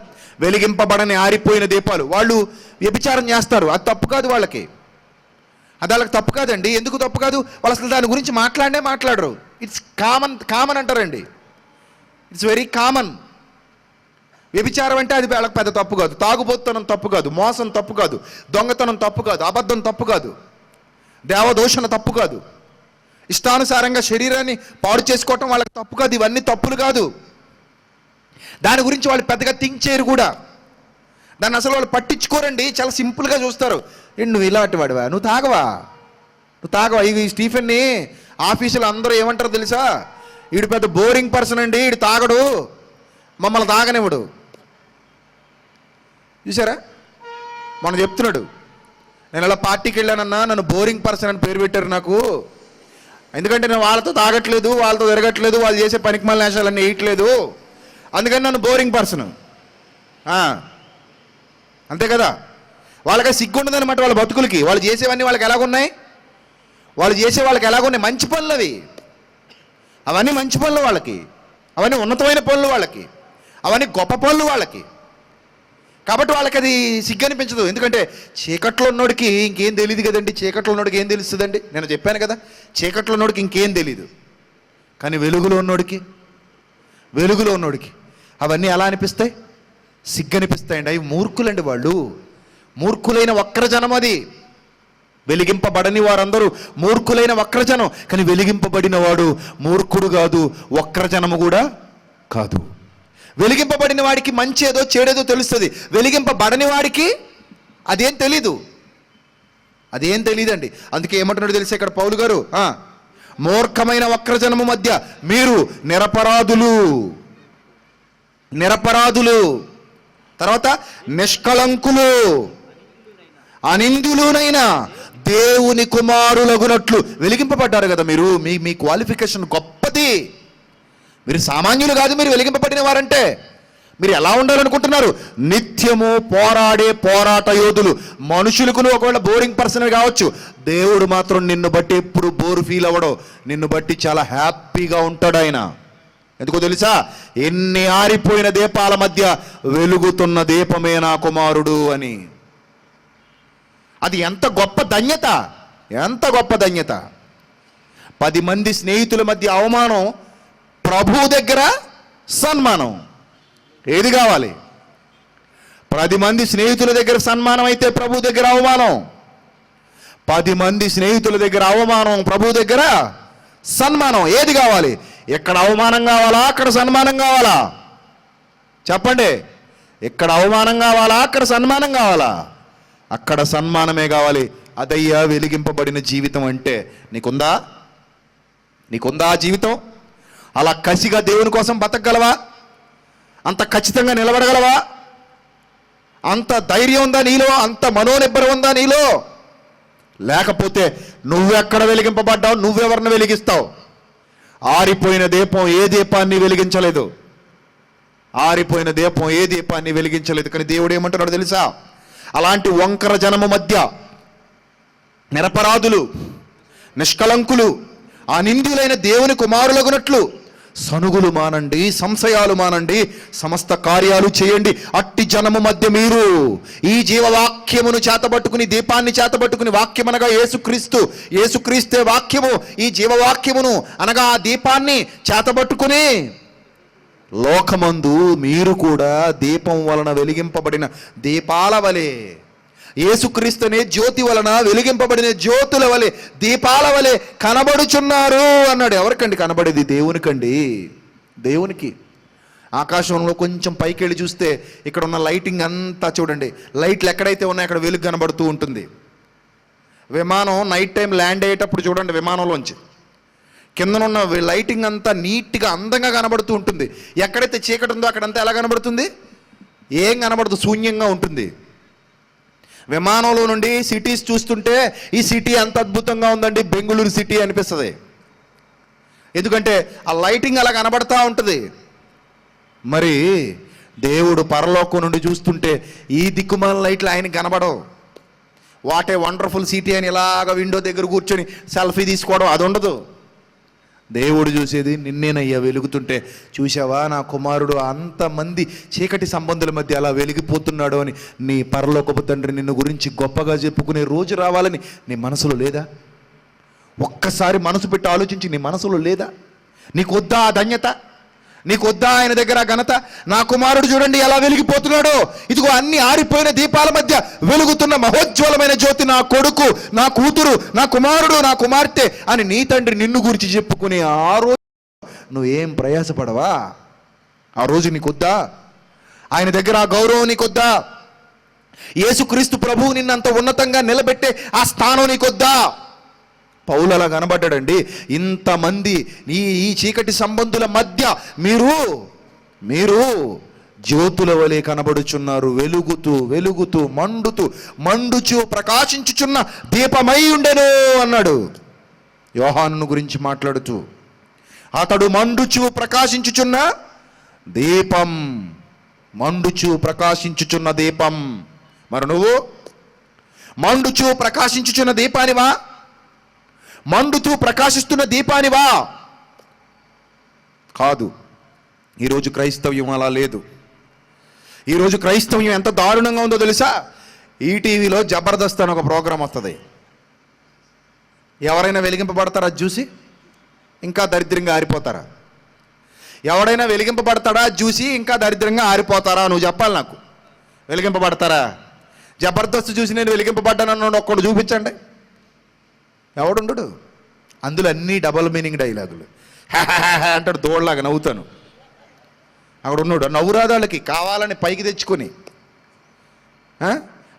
వెలిగింపబడని ఆరిపోయిన దీపాలు. వాళ్ళు వ్యభిచారం చేస్తారు, అది తప్పు కాదు వాళ్ళకి. అది వాళ్ళకి తప్పు కాదండి. ఎందుకు తప్పు కాదు? వాళ్ళు అసలు దాని గురించి మాట్లాడరు. ఇట్స్ కామన్ అంటారండి. It's very common. వ్యభిచారం అంటే అది వాళ్ళకి పెద్ద తప్పు కాదు. తాగుబోతుతనం తప్పు కాదు, మోసం తప్పు కాదు, దొంగతనం తప్పు కాదు, అబద్ధం తప్పు కాదు, దేవదూషణ తప్పు కాదు, ఇష్టానుసారంగా శరీరాన్ని పాడు చేసుకోవటం వాళ్ళకి తప్పు కాదు. ఇవన్నీ తప్పులు కాదు. దాని గురించి వాళ్ళు పెద్దగా థింక్ చేయరు కూడా. దాన్ని అసలు వాళ్ళు పట్టించుకోరండి. చాలా సింపుల్గా చూస్తారు. నువ్వు ఇలాంటి వాడివా? నువ్వు తాగవా? ఈ స్టీఫెన్ని ఆఫీసులో అందరూ ఏమంటారు తెలుసా? వీడు పెద్ద బోరింగ్ పర్సన్ అండి, వీడు తాగడు, మమ్మల్ని తాగనివ్వడు. చూసారా? మనం చెప్తున్నాడు, నేను అలా పార్టీకి వెళ్ళానన్నా, నన్ను బోరింగ్ పర్సన్ అని పేరు పెట్టారు నాకు. ఎందుకంటే నేను వాళ్ళతో తాగట్లేదు, వాళ్ళతో తిరగట్లేదు, వాళ్ళు చేసే పనికిమాలిన నేషాలన్నీ వేయట్లేదు, అందుకని నన్ను బోరింగ్ పర్సన్. అంతే కదా? వాళ్ళకి సిగ్గుండదనమాట వాళ్ళ బతుకులకి. వాళ్ళు చేసేవన్నీ వాళ్ళకి ఎలాగున్నాయి? మంచి పనులు అవి. అవన్నీ మంచి పనులు వాళ్ళకి, అవన్నీ ఉన్నతమైన పనులు వాళ్ళకి, అవన్నీ గొప్ప పనులు వాళ్ళకి. కాబట్టి వాళ్ళకి అది సిగ్గు అనిపించదు. ఎందుకంటే చీకట్లో ఉన్నోడికి ఇంకేం తెలియదు కదండి. చీకట్లో ఉన్నోడికి ఏం తెలుస్తుందండి? నేను చెప్పాను కదా, చీకట్లో ఉన్నోడికి ఇంకేం తెలీదు. కానీ వెలుగులో ఉన్నోడికి అవన్నీ ఎలా అనిపిస్తాయి? సిగ్గు అనిపిస్తాయండి. అవి మూర్ఖులండి. వాళ్ళు మూర్ఖులైన వక్రజనం. అది వెలిగింపబడని వారందరూ మూర్ఖులైన వక్రజనం. కానీ వెలిగింపబడిన వాడు మూర్ఖుడు కాదు, వక్రజనము కూడా కాదు. వెలిగింపబడిన వాడికి మంచేదో చెడేదో తెలుస్తుంది. వెలిగింపబడని వాడికి అదేం తెలియదండి. అందుకే ఏమంటున్నాడు తెలిసే ఇక్కడ పౌలు గారు, మూర్ఖమైన వక్రజనము మధ్య మీరు నిరపరాధులు, తర్వాత నిష్కళంకులు, అనిందులునైనా దేవుని కుమారులగునట్లు వెలిగింపబడ్డారు కదా మీరు. మీ క్వాలిఫికేషన్ గొప్పది. మీరు సామాన్యులు కాదు. మీరు వెలిగింపబడిన వారంటే మీరు ఎలా ఉండాలనుకుంటున్నారు? నిత్యము పోరాడే పోరాట యోధులు. మనుషులకు నువ్వు ఒకవేళ బోరింగ్ పర్సన్ కావచ్చు, దేవుడు మాత్రం నిన్ను బట్టి ఎప్పుడు బోరు ఫీల్ అవ్వడో, నిన్ను బట్టి చాలా హ్యాపీగా ఉంటాడు ఆయన. ఎందుకో తెలుసా? ఎన్ని ఆరిపోయిన దీపాల మధ్య వెలుగుతున్న దీపమే నా కుమారుడు అని. అది ఎంత గొప్ప ధన్యత! 10 మంది స్నేహితుల మధ్య అవమానం ప్రభు దగ్గర సన్మానం. ఏది కావాలి? 10 మంది స్నేహితుల దగ్గర సన్మానం అయితే ప్రభు దగ్గర అవమానం. 10 మంది స్నేహితుల దగ్గర అవమానం, ప్రభు దగ్గర సన్మానం. ఏది కావాలి? ఎక్కడ అవమానం కావాలా, అక్కడ సన్మానం కావాలా? చెప్పండి. ఎక్కడ అవమానం కావాలా, అక్కడ సన్మానం కావాలా? అక్కడ సన్మానమే కావాలి. అదయ్యా వెలిగింపబడిన జీవితం అంటే. నీకుందా? నీకుందా జీవితం? అలా కసిగా దేవుని కోసం బతకగలవా? అంత ఖచ్చితంగా నిలబడగలవా? అంత ధైర్యం ఉందా నీలో? అంత మనోనిబ్బరం ఉందా నీలో? లేకపోతే నువ్వెక్కడ వెలిగింపబడ్డావు? నువ్వెవరిని వెలిగిస్తావు? ఆరిపోయిన దీపం ఏ దీపాన్ని వెలిగించలేదు. ఆరిపోయిన దీపం ఏ దీపాన్ని వెలిగించలేదు. కానీ దేవుడు ఏమంటున్నాడు తెలుసా? అలాంటి వంకర జనము మధ్య నిరపరాధులు, నిష్కలంకులు, అనింద్యులైన దేవుని కుమారులగునట్లు సనుగులు మానండి, సంశయాలు మానండి, సమస్త కార్యాలు చేయండి. అట్టి జనము మధ్య మీరు ఈ జీవవాక్యమును చేతబట్టుకుని, దీపాన్ని చేతబట్టుకుని, వాక్యం అనగా యేసుక్రీస్తు, యేసుక్రీస్తే వాక్యము, ఈ జీవవాక్యమును అనగా ఆ దీపాన్ని చేతబట్టుకుని లోకమందు మీరు కూడా దీపం వలన వెలిగింపబడిన దీపాల వలె, యేసుక్రీస్తునే జ్యోతి వలన వెలిగింపబడిన జ్యోతుల వలె, దీపాల వలె కనబడుచున్నారు అన్నాడు. ఎవరికండి కనబడేది? దేవునికండి. దేవునికి. ఆకాశంలో కొంచెం పైకి వెళ్ళి చూస్తే ఇక్కడ ఉన్న లైటింగ్ అంతా చూడండి. లైట్లు ఎక్కడైతే ఉన్నాయో అక్కడ వెలుగు కనబడుతూ ఉంటుంది. విమానం నైట్ టైం ల్యాండ్ అయ్యేటప్పుడు చూడండి, విమానంలోంచి కిందనున్న లైటింగ్ అంతా నీట్గా అందంగా కనబడుతూ ఉంటుంది. ఎక్కడైతే చీకటి ఉందో అక్కడంతా ఎలా కనబడుతుంది? ఏం కనబడదు, శూన్యంగా ఉంటుంది. విమానంలో నుండి సిటీస్ చూస్తుంటే ఈ సిటీ అంత అద్భుతంగా ఉందండి, బెంగళూరు సిటీ అనిపిస్తుంది. ఎందుకంటే ఆ లైటింగ్ అలా కనబడతా ఉంటుంది. మరి దేవుడు పరలోకం నుండి చూస్తుంటే ఈ దిక్కుమాల లైట్లు ఆయనకి కనబడవు. వాట్ ఏ వండర్ఫుల్ సిటీ అని ఇలాగ విండో దగ్గర కూర్చొని సెల్ఫీ తీసుకోవడం అది ఉండదు. దేవుడు చూసేది నిన్నేనయ్యా వెలుగుతుంటే, చూసావా నా కుమారుడు అంతమంది చీకటి సంబంధుల మధ్య అలా వెలిగిపోతున్నాడు అని నీ పరలోకపు తండ్రి నిన్ను గురించి గొప్పగా చెప్పుకునే రోజు రావాలని నీ మనసులో లేదా? ఒక్కసారి మనసు పెట్టి ఆలోచించి, నీ మనసులో లేదా? నీకు వద్దా ఆ ధన్యత? నీకు వద్దా ఆయన దగ్గర ఘనత? నా కుమారుడు చూడండి ఎలా వెలిగిపోతున్నాడో, ఇదిగో అన్ని ఆరిపోయిన దీపాల మధ్య వెలుగుతున్న మహోజ్వలమైన జ్యోతి నా కొడుకు, నా కూతురు, నా కుమారుడు, నా కుమార్తె అని నీ తండ్రి నిన్ను గురించి చెప్పుకునే ఆ రోజు నువ్వేం ప్రయాసపడవా? ఆ రోజు నీకొద్దా? ఆయన దగ్గర ఆ గౌరవం నీకొద్దా? యేసుక్రీస్తు ప్రభువు నిన్నంత ఉన్నతంగా నిలబెట్టే ఆ స్థానం నీకొద్దా? పౌలు అలా కనబడ్డాడండి. ఇంతమంది ఈ చీకటి సంబంధుల మధ్య మీరు జ్యోతుల వలె కనబడుచున్నారు. వెలుగుతూ వెలుగుతూ మండుచు ప్రకాశించుచున్న దీపమై ఉండెను అన్నాడు యోహాను గురించి మాట్లాడుతూ. అతడు మండుచు ప్రకాశించుచున్న దీపం, మండుచు ప్రకాశించుచున్న దీపం. మరి నువ్వు మండుచు ప్రకాశించుచున్న దీపానివా? మండుతూ ప్రకాశిస్తున్న దీపానివా? కాదు. ఈరోజు క్రైస్తవ్యం అలా లేదు. ఈరోజు క్రైస్తవ్యం ఎంత దారుణంగా ఉందో తెలుసా? ఈటీవీలో జబర్దస్త్ అని ఒక ప్రోగ్రాం వస్తుంది. ఎవరైనా వెలిగింపబడతారా చూసి ఇంకా దరిద్రంగా ఆరిపోతారా? ఎవడైనా వెలిగింపబడతాడా చూసి ఇంకా దరిద్రంగా ఆరిపోతారా? నువ్వు చెప్పాలి నాకు. వెలిగింపబడతారా? జబర్దస్త్ చూసి నేను వెలిగింపబడ్డానన్నాడు ఒక్కడు చూపించండి. ఎవడుండడు. అందులో అన్నీ డబల్ మీనింగ్ డైలాగులు. అంటాడు దోళ్ళలాగా నవ్వుతాను. అక్కడ ఉన్నాడు నవ్వురాదాళ్ళకి కావాలని పైకి తెచ్చుకొని.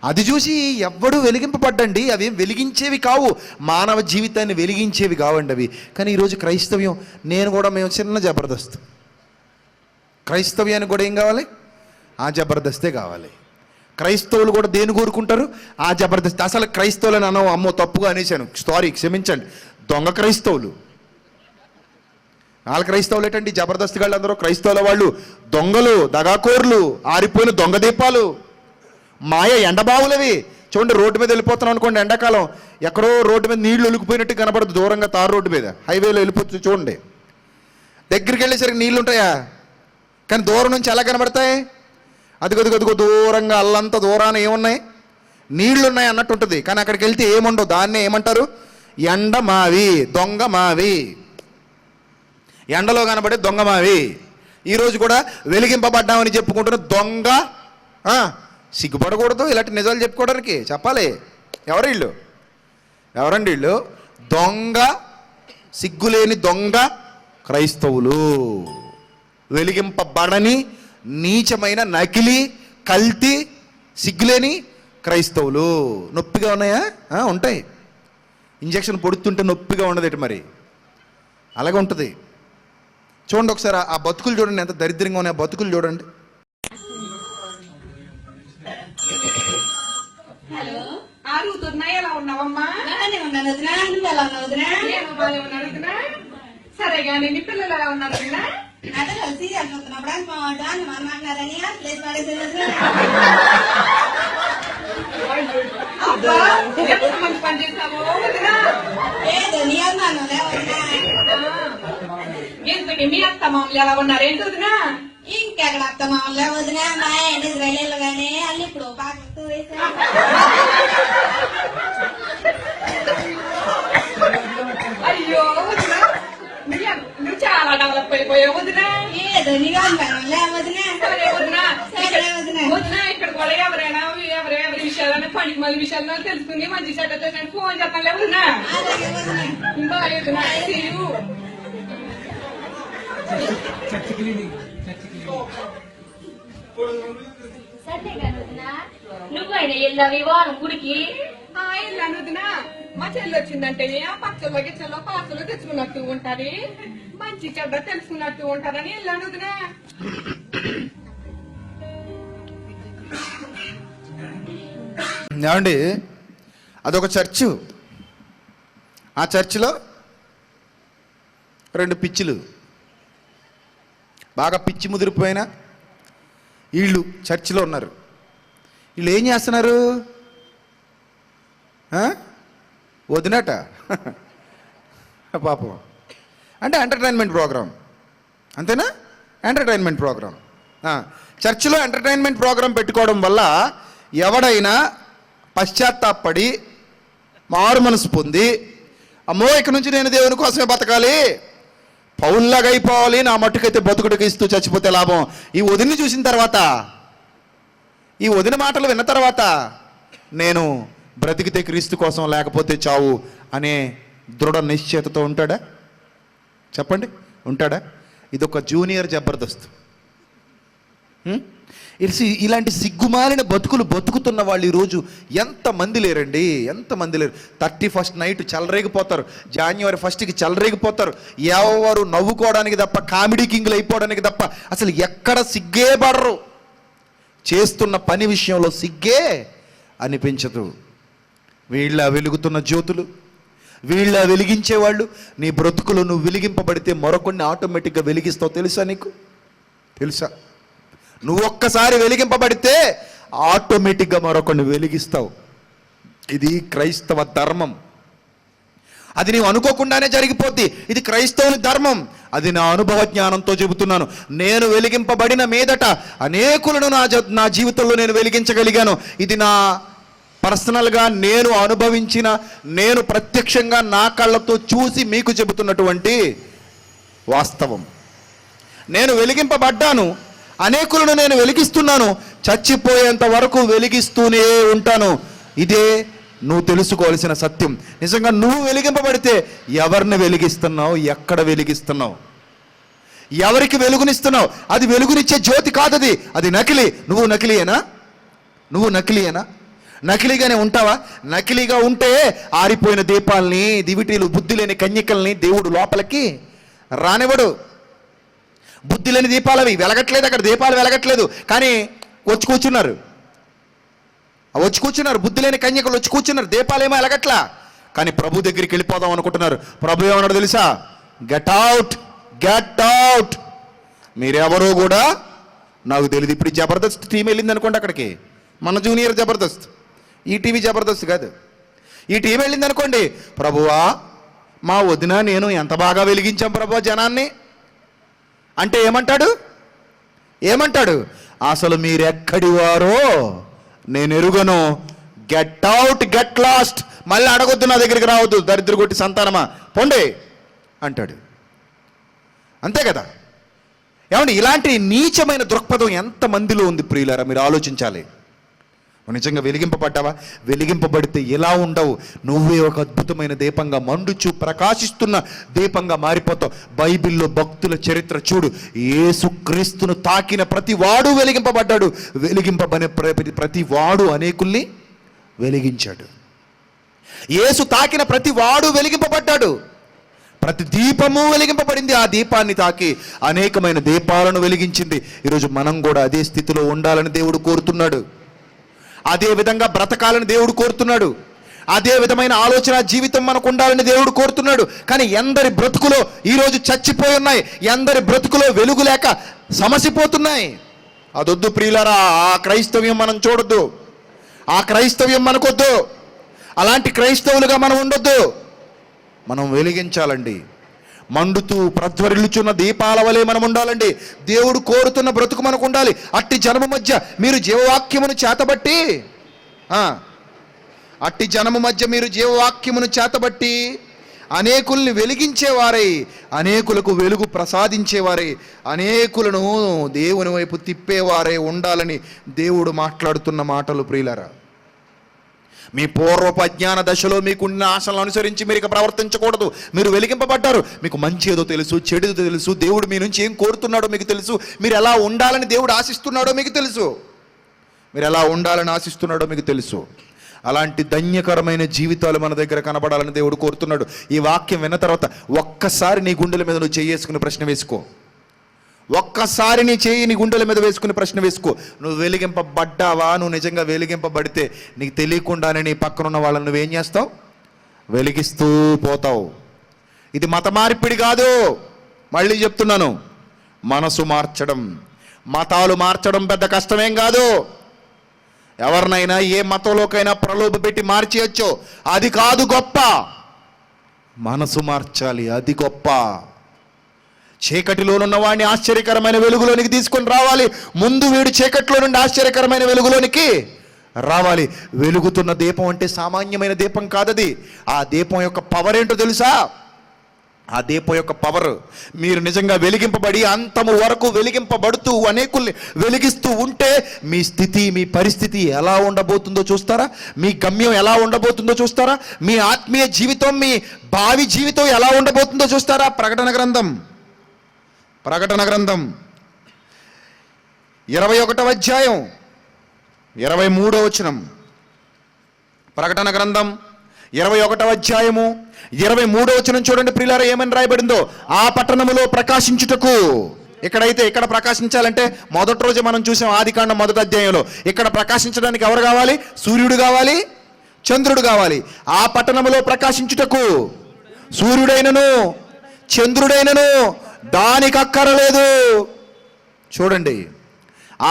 అది చూసి ఎవ్వడు వెలిగింపబడ్డండి. అవి వెలిగించేవి కావు, మానవ జీవితాన్ని వెలిగించేవి కావండి అవి. కానీ ఈరోజు క్రైస్తవ్యం, మేము చిన్న జబర్దస్త్. క్రైస్తవ్యానికి కూడా ఏం కావాలి? ఆ జబర్దస్తే కావాలి. క్రైస్తవులు కూడా దేని కోరుకుంటారు? ఆ జబర్దస్త్. అసలు క్రైస్తవులని అనవు, అమ్మో తప్పుగా అనేసాను, సారీ క్షమించండి. దొంగ క్రైస్తవులు. వాళ్ళ క్రైస్తవులు ఏంటండి? జబర్దస్త్ గాళ్ళు అందరూ క్రైస్తవుల వాళ్ళు దొంగలు, దగాకోర్లు, ఆరిపోయిన దొంగ దీపాలు, మాయ ఎండబావులవి. చూడండి, రోడ్డు మీద వెళ్ళిపోతున్నాం అనుకోండి, ఎండాకాలం ఎక్కడో రోడ్డు మీద నీళ్లు ఒలికిపోయినట్టు కనపడదు. దూరంగా తారు రోడ్డు మీద హైవేలో వెళ్ళిపోతుంది చూడండి. దగ్గరికి వెళ్ళేసరికి నీళ్ళు ఉంటాయా? కానీ దూరం నుంచి ఎలా కనబడతాయి? అదిగో దూరంగా అల్లంత దూరాన ఏమున్నాయి? నీళ్లు ఉన్నాయి అన్నట్టు ఉంటుంది. కానీ అక్కడికి వెళ్తే ఏముండవు. దాన్నే ఏమంటారు? ఎండ మావి, దొంగ మావి. ఎండలో కనబడే దొంగమావి. ఈరోజు కూడా వెలిగింపబడ్డామని చెప్పుకుంటున్న దొంగ. సిగ్గుపడకూడదు ఇలాంటి నిజాలు చెప్పుకోవడానికి. చెప్పాలి. ఎవరండి వీళ్ళు? దొంగ, సిగ్గులేని దొంగ క్రైస్తవులు. వెలిగింపబడని నీచమైన నకిలీ కల్తీ సిగ్గులేని క్రైస్తవులు. నొప్పిగా ఉన్నాయా? ఉంటాయి. ఇంజక్షన్ పొడుతుంటే నొప్పిగా ఉండదు మరి, అలాగే ఉంటుంది. చూడండి ఒకసారి ఆ బతుకులు చూడండి, ఎంత దరిద్రంగా ఉన్నాయి ఆ బతుకులు చూడండి. ఎలా ఉన్నావమ్మా? సరే కానీ నీ పిల్లలు ఎలా ఉన్నారు? ఎంతమంది పని చేసావు? ఎందుకండి మీ అత్త మామూలు ఎలా ఉన్నారు? ఏంటి వదినా? ఇంకెక్కడ అత్త మామూలు వదినా, మా ఆయన ఇజ్రాయలీలు గానీ అల్లి ఇప్పుడు అయ్యో వదినా, నువ్వు చాలా డెవలప్ అయిపోయావు వదినా. ఏదో నీగా వదినా. సరే వదినా, వదినా ఇక్కడ కూడా ఎవరైనా ఎవరి విషయాలని పనికి మళ్ళీ విషయాలు తెలుసుకుని మంచి చెడ్డ ఫోన్ చేస్తానులే వదినా. బాయ్ వదినా. నువ్వైనా వెళ్ళావి వారం గుడికి? వెళ్ళాను వదినా. మా చెల్లి వచ్చిందంటే పచ్చల్లో గిచ్చల్లో పార్సలు తెచ్చుకున్నట్టు ఉంటది, మంచి చెడ్డ తెలుసుకున్నట్టు ఉంటారని వెళ్ళాను వదినా. ఏమండి, అదొక చర్చు. ఆ చర్చిలో 2 పిచ్చిలు, బాగా పిచ్చి ముదిరిపోయిన వీళ్ళు చర్చిలో ఉన్నారు. వీళ్ళు ఏం చేస్తున్నారు? వదినట పాపం. అంటే ఎంటర్టైన్మెంట్ ప్రోగ్రాం, అంతేనా? Entertainment programme. చర్చిలో ఎంటర్టైన్మెంట్ ప్రోగ్రాం పెట్టుకోవడం వల్ల ఎవడైనా పశ్చాత్తాపడి మారు మనసు పొంది, అమ్మో ఇక నుంచి నేను దేవుని కోసమే బతకాలి, పౌల్లాగా అయిపోవాలి, నా మట్టుకైతే బతుకుడికి ఇస్తూ చచ్చిపోతే లాభం. ఈ వదిని చూసిన తర్వాత, ఈ వదిన మాటలు విన్న తర్వాత నేను బ్రతికితే క్రీస్తు కోసం, లేకపోతే చావు అనే దృఢ నిశ్చయతతో ఉంటాడా? చెప్పండి, ఉంటాడా? ఇదొక జూనియర్ జబర్దస్త్. ఇలాంటి సిగ్గుమాలిన బతుకులు బతుకుతున్న వాళ్ళు ఈరోజు ఎంతమంది లేరండి, ఎంతమంది లేరు. 31st night చెలరేగిపోతారు, January 1st చెలరేగిపోతారు. ఎవరు నవ్వుకోవడానికి తప్ప, కామెడీ కింగ్లు అయిపోవడానికి తప్ప అసలు ఎక్కడ సిగ్గే పడరు. చేస్తున్న పని విషయంలో సిగ్గే అనిపించదు. వీళ్ళ వెలుగుతున్న జ్యోతులు, వీళ్ళ వెలిగించేవాళ్ళు. నీ బ్రతుకులు నువ్వు వెలిగింపబడితే మరొకరిని ఆటోమేటిక్గా వెలిగిస్తావు. తెలుసా? నీకు తెలుసా? నువ్వు ఒక్కసారి వెలిగింపబడితే ఆటోమేటిక్గా మరొకరిని వెలిగిస్తావు. ఇది క్రైస్తవ ధర్మం. అది నీవు అనుకోకుండానే జరిగిపోద్ది. ఇది క్రైస్తవుని ధర్మం. అది నా అనుభవ జ్ఞానంతో చెబుతున్నాను. నేను వెలిగింపబడిన మీదట అనేకులను నా జీవితంలో నేను వెలిగించగలిగాను. ఇది నా పర్సనల్గా నేను అనుభవించిన, నేను ప్రత్యక్షంగా నా కళ్ళతో చూసి మీకు చెబుతున్నటువంటి వాస్తవం. నేను వెలిగింపబడ్డాను, అనేకులను నేను వెలిగిస్తున్నాను, చచ్చిపోయేంత వరకు వెలిగిస్తూనే ఉంటాను. ఇదే నువ్వు తెలుసుకోవాల్సిన సత్యం. నిజంగా నువ్వు వెలిగింపబడితే ఎవరిని వెలిగిస్తున్నావు, ఎక్కడ వెలిగిస్తున్నావు, ఎవరికి వెలుగునిస్తున్నావు? అది వెలుగునిచ్చే జ్యోతి కాదది, అది నకిలీ. నువ్వు నకిలీయేనా? నకిలీగానే ఉంటావా? నకిలీగా ఉంటే ఆరిపోయిన దీపాలని, దివిటీలు, బుద్ధి లేని కన్యకల్ని దేవుడు లోపలికి రానివ్వడు. బుద్ధి లేని దీపాలు అవి వెలగట్లేదు, అక్కడ దీపాలు వెలగట్లేదు, కానీ వచ్చి కూర్చున్నారు. బుద్ధి లేని కన్యకలు వచ్చి కూర్చున్నారు, దీపాలేమో వెలగట్లా. కానీ ప్రభు దగ్గరికి వెళ్ళిపోదాం అనుకుంటున్నారు. ప్రభు ఏమన్నాడు తెలుసా? Get out. మీరెవరో కూడా నాకు తెలియదు. ఇప్పుడు జబర్దస్త్ టీం వెళ్ళింది అనుకోండి అక్కడికి, మన జూనియర్ జబర్దస్త్, ఈ టీవీ జబర్దస్త్ కాదు, ఈ టీం వెళ్ళింది అనుకోండి. ప్రభువా, మా వదిన నేను ఎంత బాగా వెలిగించాం ప్రభువా జనాన్ని అంటే ఏమంటాడు? అసలు మీరెక్కడి వారో నేను ఎరుగను. Get out, get lost. మళ్ళీ అడగొద్దు, నా దగ్గరికి రావద్దు, దరిద్ర కొట్టి సంతానమా, పొండే అంటాడు. అంతే కదా? ఏమండి, ఇలాంటి నీచమైన దృక్పథం ఎంతమందిలో ఉంది ప్రియులారా? మీరు ఆలోచించాలి. నిజంగా వెలిగింపబడ్డావా? వెలిగింపబడితే ఎలా ఉండవు? నువ్వే ఒక అద్భుతమైన దీపంగా, మండుచు ప్రకాశిస్తున్న దీపంగా మారిపోతావు. బైబిల్లో భక్తుల చరిత్ర చూడు. యేసుక్రీస్తును తాకిన ప్రతి వాడు వెలిగింపబడ్డాడు. వెలిగింపబడిన ప్రతి వాడు అనేకుల్ని వెలిగించాడు. యేసు తాకిన ప్రతి వాడు వెలిగింపబడ్డాడు. ప్రతి దీపము వెలిగింపబడింది. ఆ దీపాన్ని తాకి అనేకమైన దీపాలను వెలిగించింది. ఈరోజు మనం కూడా అదే స్థితిలో ఉండాలని దేవుడు కోరుతున్నాడు. అదే విధంగా బ్రతకాలని దేవుడు కోరుతున్నాడు. అదే విధమైన ఆలోచన జీవితం మనకు ఉండాలని దేవుడు కోరుతున్నాడు. కానీ ఎందరి బ్రతుకులో ఈరోజు చచ్చిపోయి ఉన్నాయి. ఎందరి బ్రతుకులో వెలుగు లేక సమసిపోతున్నాయి. అదొద్దు ప్రియులారా. ఆ క్రైస్తవ్యం మనం చూడొద్దు. ఆ క్రైస్తవ్యం మనకొద్దు. అలాంటి క్రైస్తవులుగా మనం ఉండొద్దు. మనం వెలిగించాలండి. మండుతూ ప్రజ్వరిల్లుచున్న దీపాల వలె మనం ఉండాలండి. దేవుడు కోరుతున్న బ్రతుకు మనకు ఉండాలి. అట్టి జనము మధ్య మీరు జీవవాక్యమును చేతబట్టి అట్టి జనము మధ్య మీరు జీవవాక్యమును చేతబట్టి అనేకుల్ని వెలిగించేవారై, అనేకులకు వెలుగు ప్రసాదించేవారై, అనేకులను దేవుని వైపు తిప్పేవారై ఉండాలని దేవుడు మాట్లాడుతున్న మాటలు ప్రియులారా. మీ పూర్వపు అజ్ఞాన దశలో మీకున్న ఆశలను అనుసరించి మీరు ఇక ప్రవర్తించకూడదు. మీరు వెలిగింపబడ్డారు. మీకు మంచి ఏదో తెలుసు, చెడుదో తెలుసు. దేవుడు మీ నుంచి ఏం కోరుతున్నాడో మీకు తెలుసు. మీరు ఎలా ఉండాలని దేవుడు ఆశిస్తున్నాడో మీకు తెలుసు. మీరు ఎలా ఉండాలని ఆశిస్తున్నాడో మీకు తెలుసు. అలాంటి ధన్యకరమైన జీవితాలు మన దగ్గర కనబడాలని దేవుడు కోరుతున్నాడు. ఈ వాక్యం విన్న తర్వాత ఒక్కసారి నీ గుండెల మీద నువ్వు చేసుకుని ప్రశ్న వేసుకో. ఒక్కసారి నీ చేయి నీ గుండెల మీద వేసుకుని ప్రశ్న వేసుకో. నువ్వు వెలిగింపబడ్డావా? నువ్వు నిజంగా వెలిగింపబడితే నీకు తెలియకుండానే నీ పక్కనున్న వాళ్ళని నువ్వేం చేస్తావు? వెలిగిస్తూ పోతావు. ఇది మత మార్పిడి కాదు. మళ్ళీ చెప్తున్నాను, మనసు మార్చడం. మతాలు మార్చడం పెద్ద కష్టమేం కాదు. ఎవరినైనా ఏ మతంలోకైనా ప్రలోభ పెట్టి మార్చేయచ్చు. అది కాదు గొప్ప. మనసు మార్చాలి, అది గొప్ప. చీకటిలోనున్న వాడిని ఆశ్చర్యకరమైన వెలుగులోనికి తీసుకొని రావాలి. ముందు వీడు చీకటిలో నుండి ఆశ్చర్యకరమైన వెలుగులోనికి రావాలి. వెలుగుతున్న దీపం అంటే సామాన్యమైన దీపం కాదది. ఆ దీపం యొక్క పవర్ ఏంటో తెలుసా? ఆ దీపం యొక్క పవర్, మీరు నిజంగా వెలిగింపబడి అంతము వరకు వెలిగింపబడుతూ అనేకుల్ని వెలిగిస్తూ ఉంటే మీ స్థితి, మీ పరిస్థితి ఎలా ఉండబోతుందో చూస్తారా? మీ గమ్యం ఎలా ఉండబోతుందో చూస్తారా? మీ ఆత్మీయ జీవితం, మీ భావి జీవితం ఎలా ఉండబోతుందో చూస్తారా? ప్రకటన గ్రంథం 21వ అధ్యాయం 23వ వచనం. ప్రకటన గ్రంథం 21వ అధ్యాయము 23వ వచనం చూడండి ప్రియులారా, ఏమని రాయబడిందో. ఆ పట్టణములో ప్రకాశించుటకు. ఇక్కడ ప్రకాశించాలంటే మొదటి రోజు మనం చూసాం ఆదికాండం 1వ అధ్యాయంలో. ఇక్కడ ప్రకాశించడానికి ఎవరు కావాలి? సూర్యుడు కావాలి, చంద్రుడు కావాలి. ఆ పట్టణములో ప్రకాశించుటకు సూర్యుడైనను చంద్రుడైనను దానికి అక్కరలేదు. చూడండి,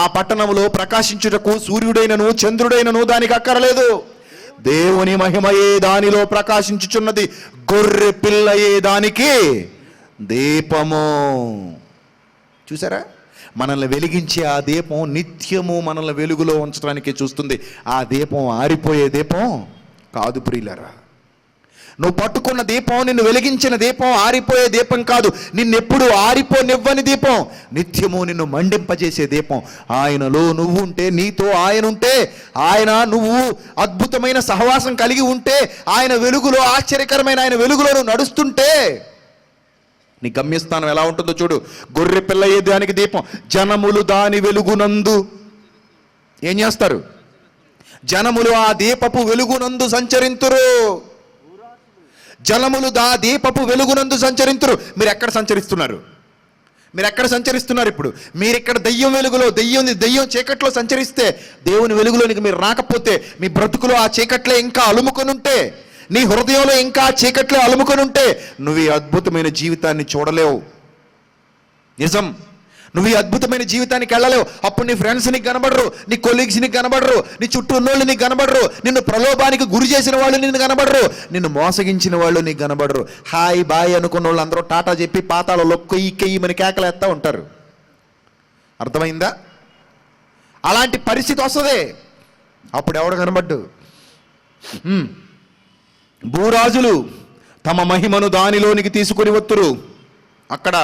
ఆ పట్టణంలో ప్రకాశించుటకు సూర్యుడైనను చంద్రుడైనను దానికి అక్కరలేదు. దేవుని మహిమయే దానిలో ప్రకాశించుచున్నది. గొర్రె పిల్లయే దానికి దీపము. చూసారా? మనల్ని వెలిగించే ఆ దీపం నిత్యము మనల్ని వెలుగులో ఉంచడానికి చూస్తుంది. ఆ దీపం ఆరిపోయే దీపం కాదు ప్రియులారా. నువ్వు పట్టుకున్న దీపం, నిన్ను వెలిగించిన దీపం ఆరిపోయే దీపం కాదు. నిన్నెప్పుడు ఆరిపోనివ్వని దీపం, నిత్యము నిన్ను మండింపజేసే దీపం. ఆయనలో నువ్వు ఉంటే, నీతో ఆయన ఉంటే, నువ్వు అద్భుతమైన సహవాసం కలిగి ఉంటే, ఆయన వెలుగులో, ఆశ్చర్యకరమైన ఆయన వెలుగులో నువ్వు నడుస్తుంటే నీ గమ్యస్థానం ఎలా ఉంటుందో చూడు. గొర్రె పిల్లయే దానికి దీపం. జనములు దాని వెలుగునందు ఏం చేస్తారు? జనములు ఆ దీపపు వెలుగునందు సంచరింతురు. జనములు దా దీపపు వెలుగునందు సంచరింతురు. మీరు ఎక్కడ సంచరిస్తున్నారు? ఇప్పుడు మీరు ఇక్కడ దెయ్యం వెలుగులో, దెయ్యం చీకట్లో సంచరిస్తే, దేవుని వెలుగులోనికి మీరు రాకపోతే, మీ బ్రతుకులో ఆ చీకట్లే ఇంకా అలుముకొని ఉంటే, నీ హృదయంలో ఇంకా చీకట్లే అలుముకొని ఉంటే, నువ్వు ఈ అద్భుతమైన జీవితాన్ని చూడలేవు. నిజం, నువ్వు ఈ అద్భుతమైన జీవితానికి వెళ్ళలేవు. అప్పుడు నీ ఫ్రెండ్స్ నీకు కనబడరు, నీ కొలీగ్స్ నీకు కనబడరు, నీ చుట్టూ ఉన్నోళ్ళు నీకు కనబడరు, నిన్ను ప్రలోభానికి గురి చేసిన వాళ్ళు నిన్ను కనబడరు, నిన్ను మోసగించిన వాళ్ళు నీకు కనబడరు. హాయ్ బాయ్ అనుకున్న వాళ్ళు అందరూ టాటా చెప్పి పాతాళంలో కొయ్యి కేకలేస్తా ఉంటారు. అర్థమైందా? అలాంటి పరిస్థితి వస్తుంది. అప్పుడు ఎవడు కనబడ్డు? భూరాజులు తమ మహిమను దానిలోనికి తీసుకొని వత్తురు. అక్కడ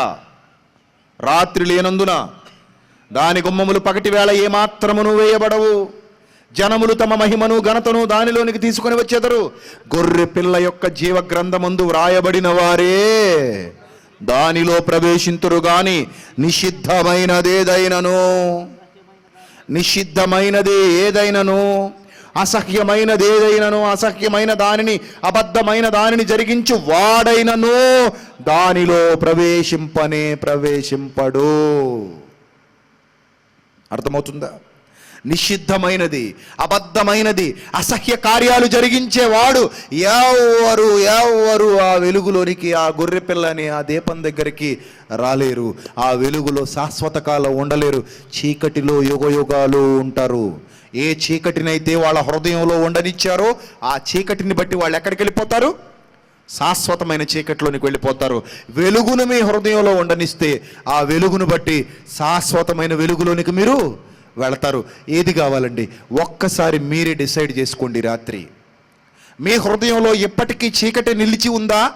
రాత్రి లేనందున దాని గుమ్మములు పగటి వేళ ఏమాత్రమును వేయబడవు. జనములు తమ మహిమను ఘనతను దానిలోనికి తీసుకొని వచ్చేదరు. గొర్రె పిల్ల యొక్క జీవ గ్రంథమందు వ్రాయబడిన వారే దానిలో ప్రవేశింతురు గాని నిషిద్ధమైనది ఏదైనను అసహ్యమైన దానిని అబద్ధమైన దానిని జరిగించు వాడైనను దానిలో ప్రవేశింపడు. అర్థమవుతుందా? నిషిద్ధమైనది, అబద్ధమైనది, అసహ్య కార్యాలు జరిగించేవాడు ఎవరు ఆ వెలుగులోనికి, ఆ గొర్రె పిల్లని ఆ దీపం దగ్గరికి రాలేరు. ఆ వెలుగులో శాశ్వత కాలం ఉండలేరు. చీకటిలో యుగయుగాలు ఉంటారు. ఏ చీకటినైతే వాళ్ళ హృదయంలో ఉండనిచ్చారో ఆ చీకటిని బట్టి వాళ్ళు ఎక్కడికి వెళ్ళిపోతారు? శాశ్వతమైన చీకటిలోనికి వెళ్ళిపోతారు. వెలుగును మీ హృదయంలో ఉండనిస్తే ఆ వెలుగును బట్టి శాశ్వతమైన వెలుగులోనికి మీరు వెళతారు. ఏది కావాలండి? ఒక్కసారి మీరే డిసైడ్ చేసుకోండి. రాత్రి మీ హృదయంలో ఎప్పటికీ చీకటి నిలిచి ఉందా?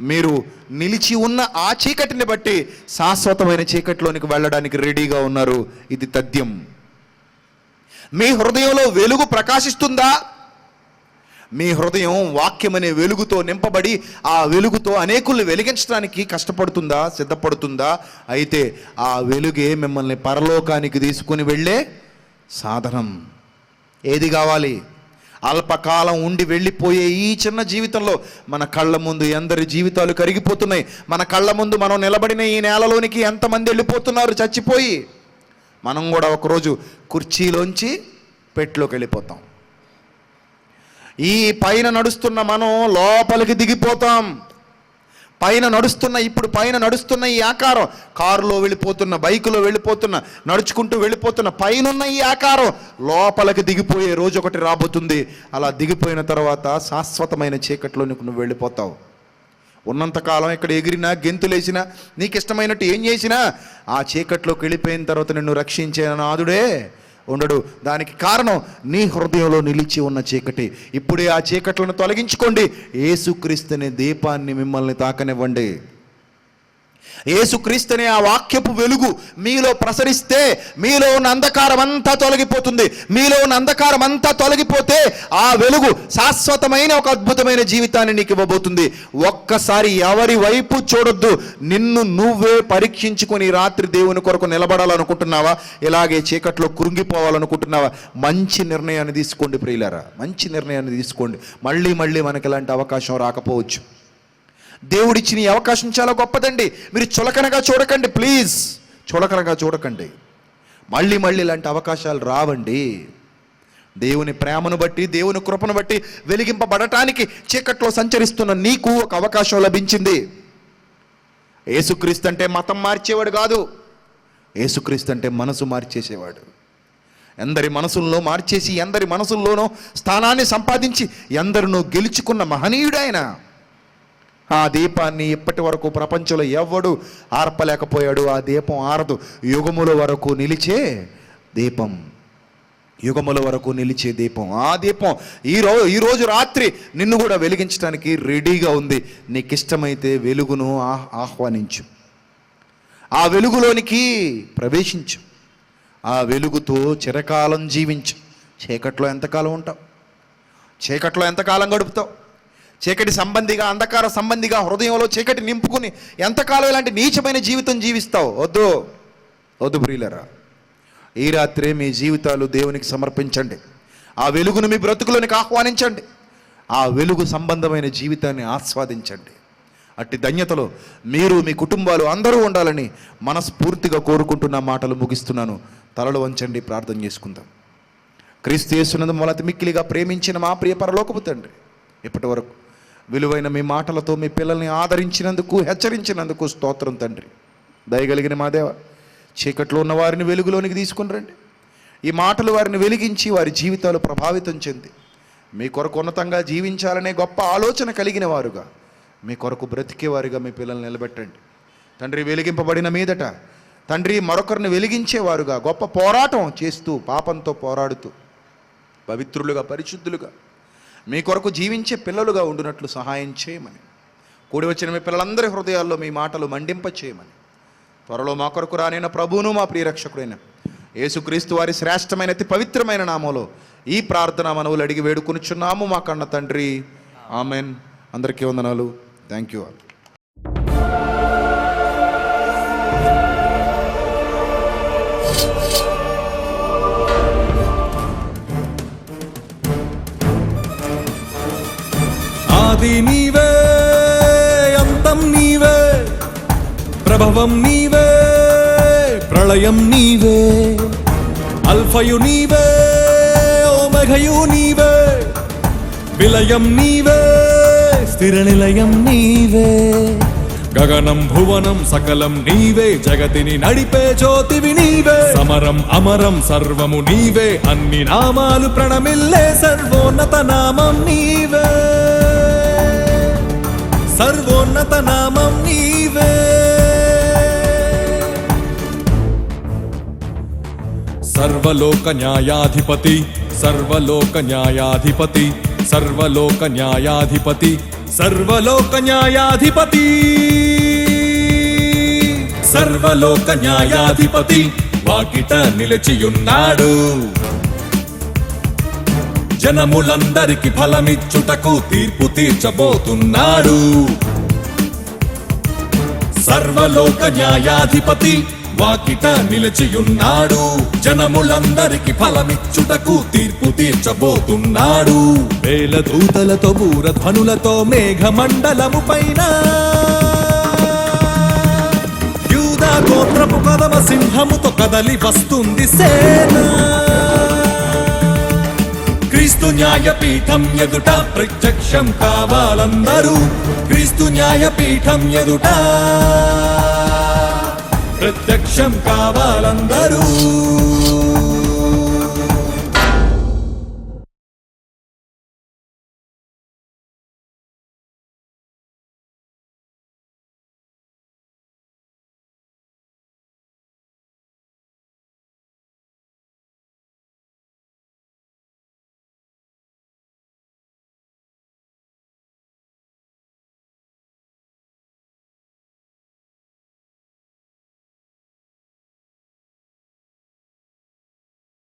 మీరు నిలిచి ఉన్న ఆ చీకటిని బట్టి శాశ్వతమైన చీకటిలోనికి వెళ్ళడానికి రెడీగా ఉన్నారు. ఇది తథ్యం. మీ హృదయంలో వెలుగు ప్రకాశిస్తుందా? మీ హృదయం వాక్యమనే వెలుగుతో నింపబడి ఆ వెలుగుతో అనేకుల్ని వెలిగించడానికి కష్టపడుతుందా, సిద్ధపడుతుందా? అయితే ఆ వెలుగే మిమ్మల్ని పరలోకానికి తీసుకుని వెళ్ళే సాధనం. ఏది కావాలి? అల్పకాలం ఉండి వెళ్ళిపోయే ఈ చిన్న జీవితంలో మన కళ్ళ ముందు ఎందరి జీవితాలు కరిగిపోతున్నాయి. మన కళ్ళ ముందు మనం నిలబడిన ఈ నేలలోనికి ఎంతమంది వెళ్ళిపోతున్నారు చచ్చిపోయి. మనం కూడా ఒకరోజు కుర్చీలోంచి పెట్టులోకి వెళ్ళిపోతాం. ఈ పైన నడుస్తున్న మనం లోపలికి దిగిపోతాం. ఇప్పుడు పైన నడుస్తున్న ఈ ఆకారం, కారులో వెళ్ళిపోతున్న, బైకులో వెళ్ళిపోతున్న, నడుచుకుంటూ వెళ్ళిపోతున్న పైనున్న ఈ ఆకారం లోపలికి దిగిపోయే రోజు ఒకటి రాబోతుంది. అలా దిగిపోయిన తర్వాత శాశ్వతమైన చీకట్లోనికి నువ్వు వెళ్ళిపోతావు. ఉన్నంతకాలం ఇక్కడ ఎగిరినా, గెంతులేసినా, నీకు ఇష్టమైనట్టు ఏం చేసినా ఆ చీకట్లోకి వెళ్ళిపోయిన తర్వాత నిన్ను రక్షించే నాదుడే ఉండడు. దానికి కారణం నీ హృదయంలో నిలిచి ఉన్న చీకటి. ఇప్పుడే ఆ చీకట్లను తొలగించుకోండి. యేసుక్రీస్తునే దీపాన్ని మిమ్మల్ని తాకనివ్వండి. యేసుక్రీస్తునే ఆ వాక్యపు వెలుగు మీలో ప్రసరిస్తే మీలో ఉన్న అంధకారం అంతా తొలగిపోతుంది. మీలో ఉన్న అంధకారం అంతా తొలగిపోతే ఆ వెలుగు శాశ్వతమైన ఒక అద్భుతమైన జీవితాన్ని నీకు ఇవ్వబోతుంది. ఒక్కసారి ఎవరి వైపు చూడొద్దు. నిన్ను నువ్వే పరీక్షించుకొని రాత్రి దేవుని కొరకు నిలబడాలనుకుంటున్నావా? ఇలాగే చీకట్లో కృంగిపోవాలనుకుంటున్నావా? మంచి నిర్ణయాన్ని తీసుకోండి ప్రియులారా. మంచి నిర్ణయాన్ని తీసుకోండి. మళ్ళీ మనకి ఇలాంటి అవకాశం రాకపోవచ్చు. దేవుడిచ్చిన ఈ అవకాశం చాలా గొప్పదండి. మీరు చులకనగా చూడకండి. ప్లీజ్ చులకనగా చూడకండి. మళ్ళీ ఇలాంటి అవకాశాలు రావండి. దేవుని ప్రేమను బట్టి, దేవుని కృపను బట్టి వెలిగింపబడటానికి చీకట్లో సంచరిస్తున్న నీకు ఒక అవకాశం లభించింది. యేసుక్రీస్తు అంటే మతం మార్చేవాడు కాదు. యేసుక్రీస్తు అంటే మనసు మార్చేసేవాడు. ఎందరి మనసుల్లో మార్చేసి ఎందరి మనసుల్లోనో స్థానాన్ని సంపాదించి ఎందరినో గెలుచుకున్న మహనీయుడైన ఆ దీపాన్ని ఇప్పటి వరకు ప్రపంచంలో ఎవ్వడు ఆర్పలేకపోయాడు. ఆ దీపం ఆరదు. యుగముల వరకు నిలిచే దీపం. ఆ దీపం ఈరోజు రాత్రి నిన్ను కూడా వెలిగించడానికి రెడీగా ఉంది. నీకు ఇష్టమైతే వెలుగును ఆహ్వానించు. ఆ వెలుగులోనికి ప్రవేశించు. ఆ వెలుగుతో చిరకాలం జీవించు. చీకట్లో ఎంతకాలం ఉంటావు? చీకట్లో ఎంతకాలం గడుపుతావు? చీకటి సంబంధిగా, అంధకార సంబంధిగా హృదయంలో చీకటి నింపుకుని ఎంతకాలం ఇలాంటి నీచమైన జీవితం జీవిస్తావు? వద్దు ప్రియులరా. ఈ రాత్రే మీ జీవితాలు దేవునికి సమర్పించండి. ఆ వెలుగును మీ బ్రతుకులోనికి ఆహ్వానించండి. ఆ వెలుగు సంబంధమైన జీవితాన్ని ఆస్వాదించండి. అట్టి ధన్యతలో మీరు, మీ కుటుంబాలు అందరూ ఉండాలని మనస్ఫూర్తిగా కోరుకుంటున్న మాటలు ముగిస్తున్నాను. తలలు వంచండి, ప్రార్థన చేసుకుందాం. క్రీస్తు యేసునందు మమ్మల్ని మిక్కిలిగా ప్రేమించిన మా ప్రియ పరలోకపు తండ్రి, ఇప్పటి వరకు విలువైన మీ మాటలతో మీ పిల్లల్ని ఆదరించినందుకు, హెచ్చరించినందుకు స్తోత్రం తండ్రి. దయగలిగిన మా దేవ, చీకట్లో ఉన్న వారిని వెలుగులోనికి తీసుకుని రండి. ఈ మాటలు వారిని వెలిగించి వారి జీవితాలు ప్రభావితం చెంది మీ కొరకు ఉన్నతంగా జీవించాలనే గొప్ప ఆలోచన కలిగిన వారుగా, మీ కొరకు బ్రతికేవారుగా మీ పిల్లల్ని నిలబెట్టండి తండ్రి. వెలిగింపబడిన మీదట తండ్రి మరొకరిని వెలిగించేవారుగా గొప్ప పోరాటం చేస్తూ, పాపంతో పోరాడుతూ పవిత్రులుగా, పరిశుద్ధులుగా మీ కొరకు జీవించే పిల్లలుగా ఉండునట్లు సహాయం చేయమని, కూడి వచ్చిన మీ పిల్లలందరి హృదయాల్లో మీ మాటలు మండింప చేయమని త్వరలో మా కొరకు రానైన ప్రభువును మా ప్రియరక్షకుడైన యేసుక్రీస్తు వారి శ్రేష్టమైన అతి పవిత్రమైన నామంలో ఈ ప్రార్థన మనవులు అడిగి వేడుకొనుచున్నాము మా కన్న తండ్రి. ఆమెన్. అందరికీ వందనాలు. Thank you. ఆది నీవే, అంతం నీవే, ప్రభవం నీవే, ప్రళయం నీవే, అల్ఫయు నీవే, ఓమెఘయు నీవే, విలయం నీవే, స్థిర నిలయం నీవే, గగనం భువనం సకలం నీవే, జగతిని నడిపే జ్యోతివి నీవే, సమరం అమరం సర్వము నీవే, అన్ని నామాలు ప్రణమిల్లే సర్వోన్నత నామం నీవే, సర్వోన్నత నామం నీవే. సర్వలోక న్యాయాధిపతి, సర్వలోక న్యాయాధిపతి, సర్వలోక న్యాయాధిపతి, సర్వలోక న్యాయాధిపతి, సర్వలోక న్యాయాధిపతి వాకిట నిలిచియున్నాడు. జనములందరికి ఫలమిచ్చుటకు తీర్పు తీర్చబోతున్నాడు. సర్వలోక న్యాయాధిపతి వాకిట నిలిచియున్నాడు. జనములందరికి ఫలమిచ్చుటకు తీర్పు తీర్చబోతున్నాడు. వేల దూతలతో బూరధ్వనులతో మేఘమండలము పైన యూదా గోత్రపు కదమ సింహముతో కదలి వస్తుంది సేన. క్రీస్తు న్యాయపీఠం ఎదుట ప్రత్యక్షం కావాలందరూ. క్రీస్తు న్యాయపీఠం ఎదుట ప్రత్యక్షం కావాలందరూ.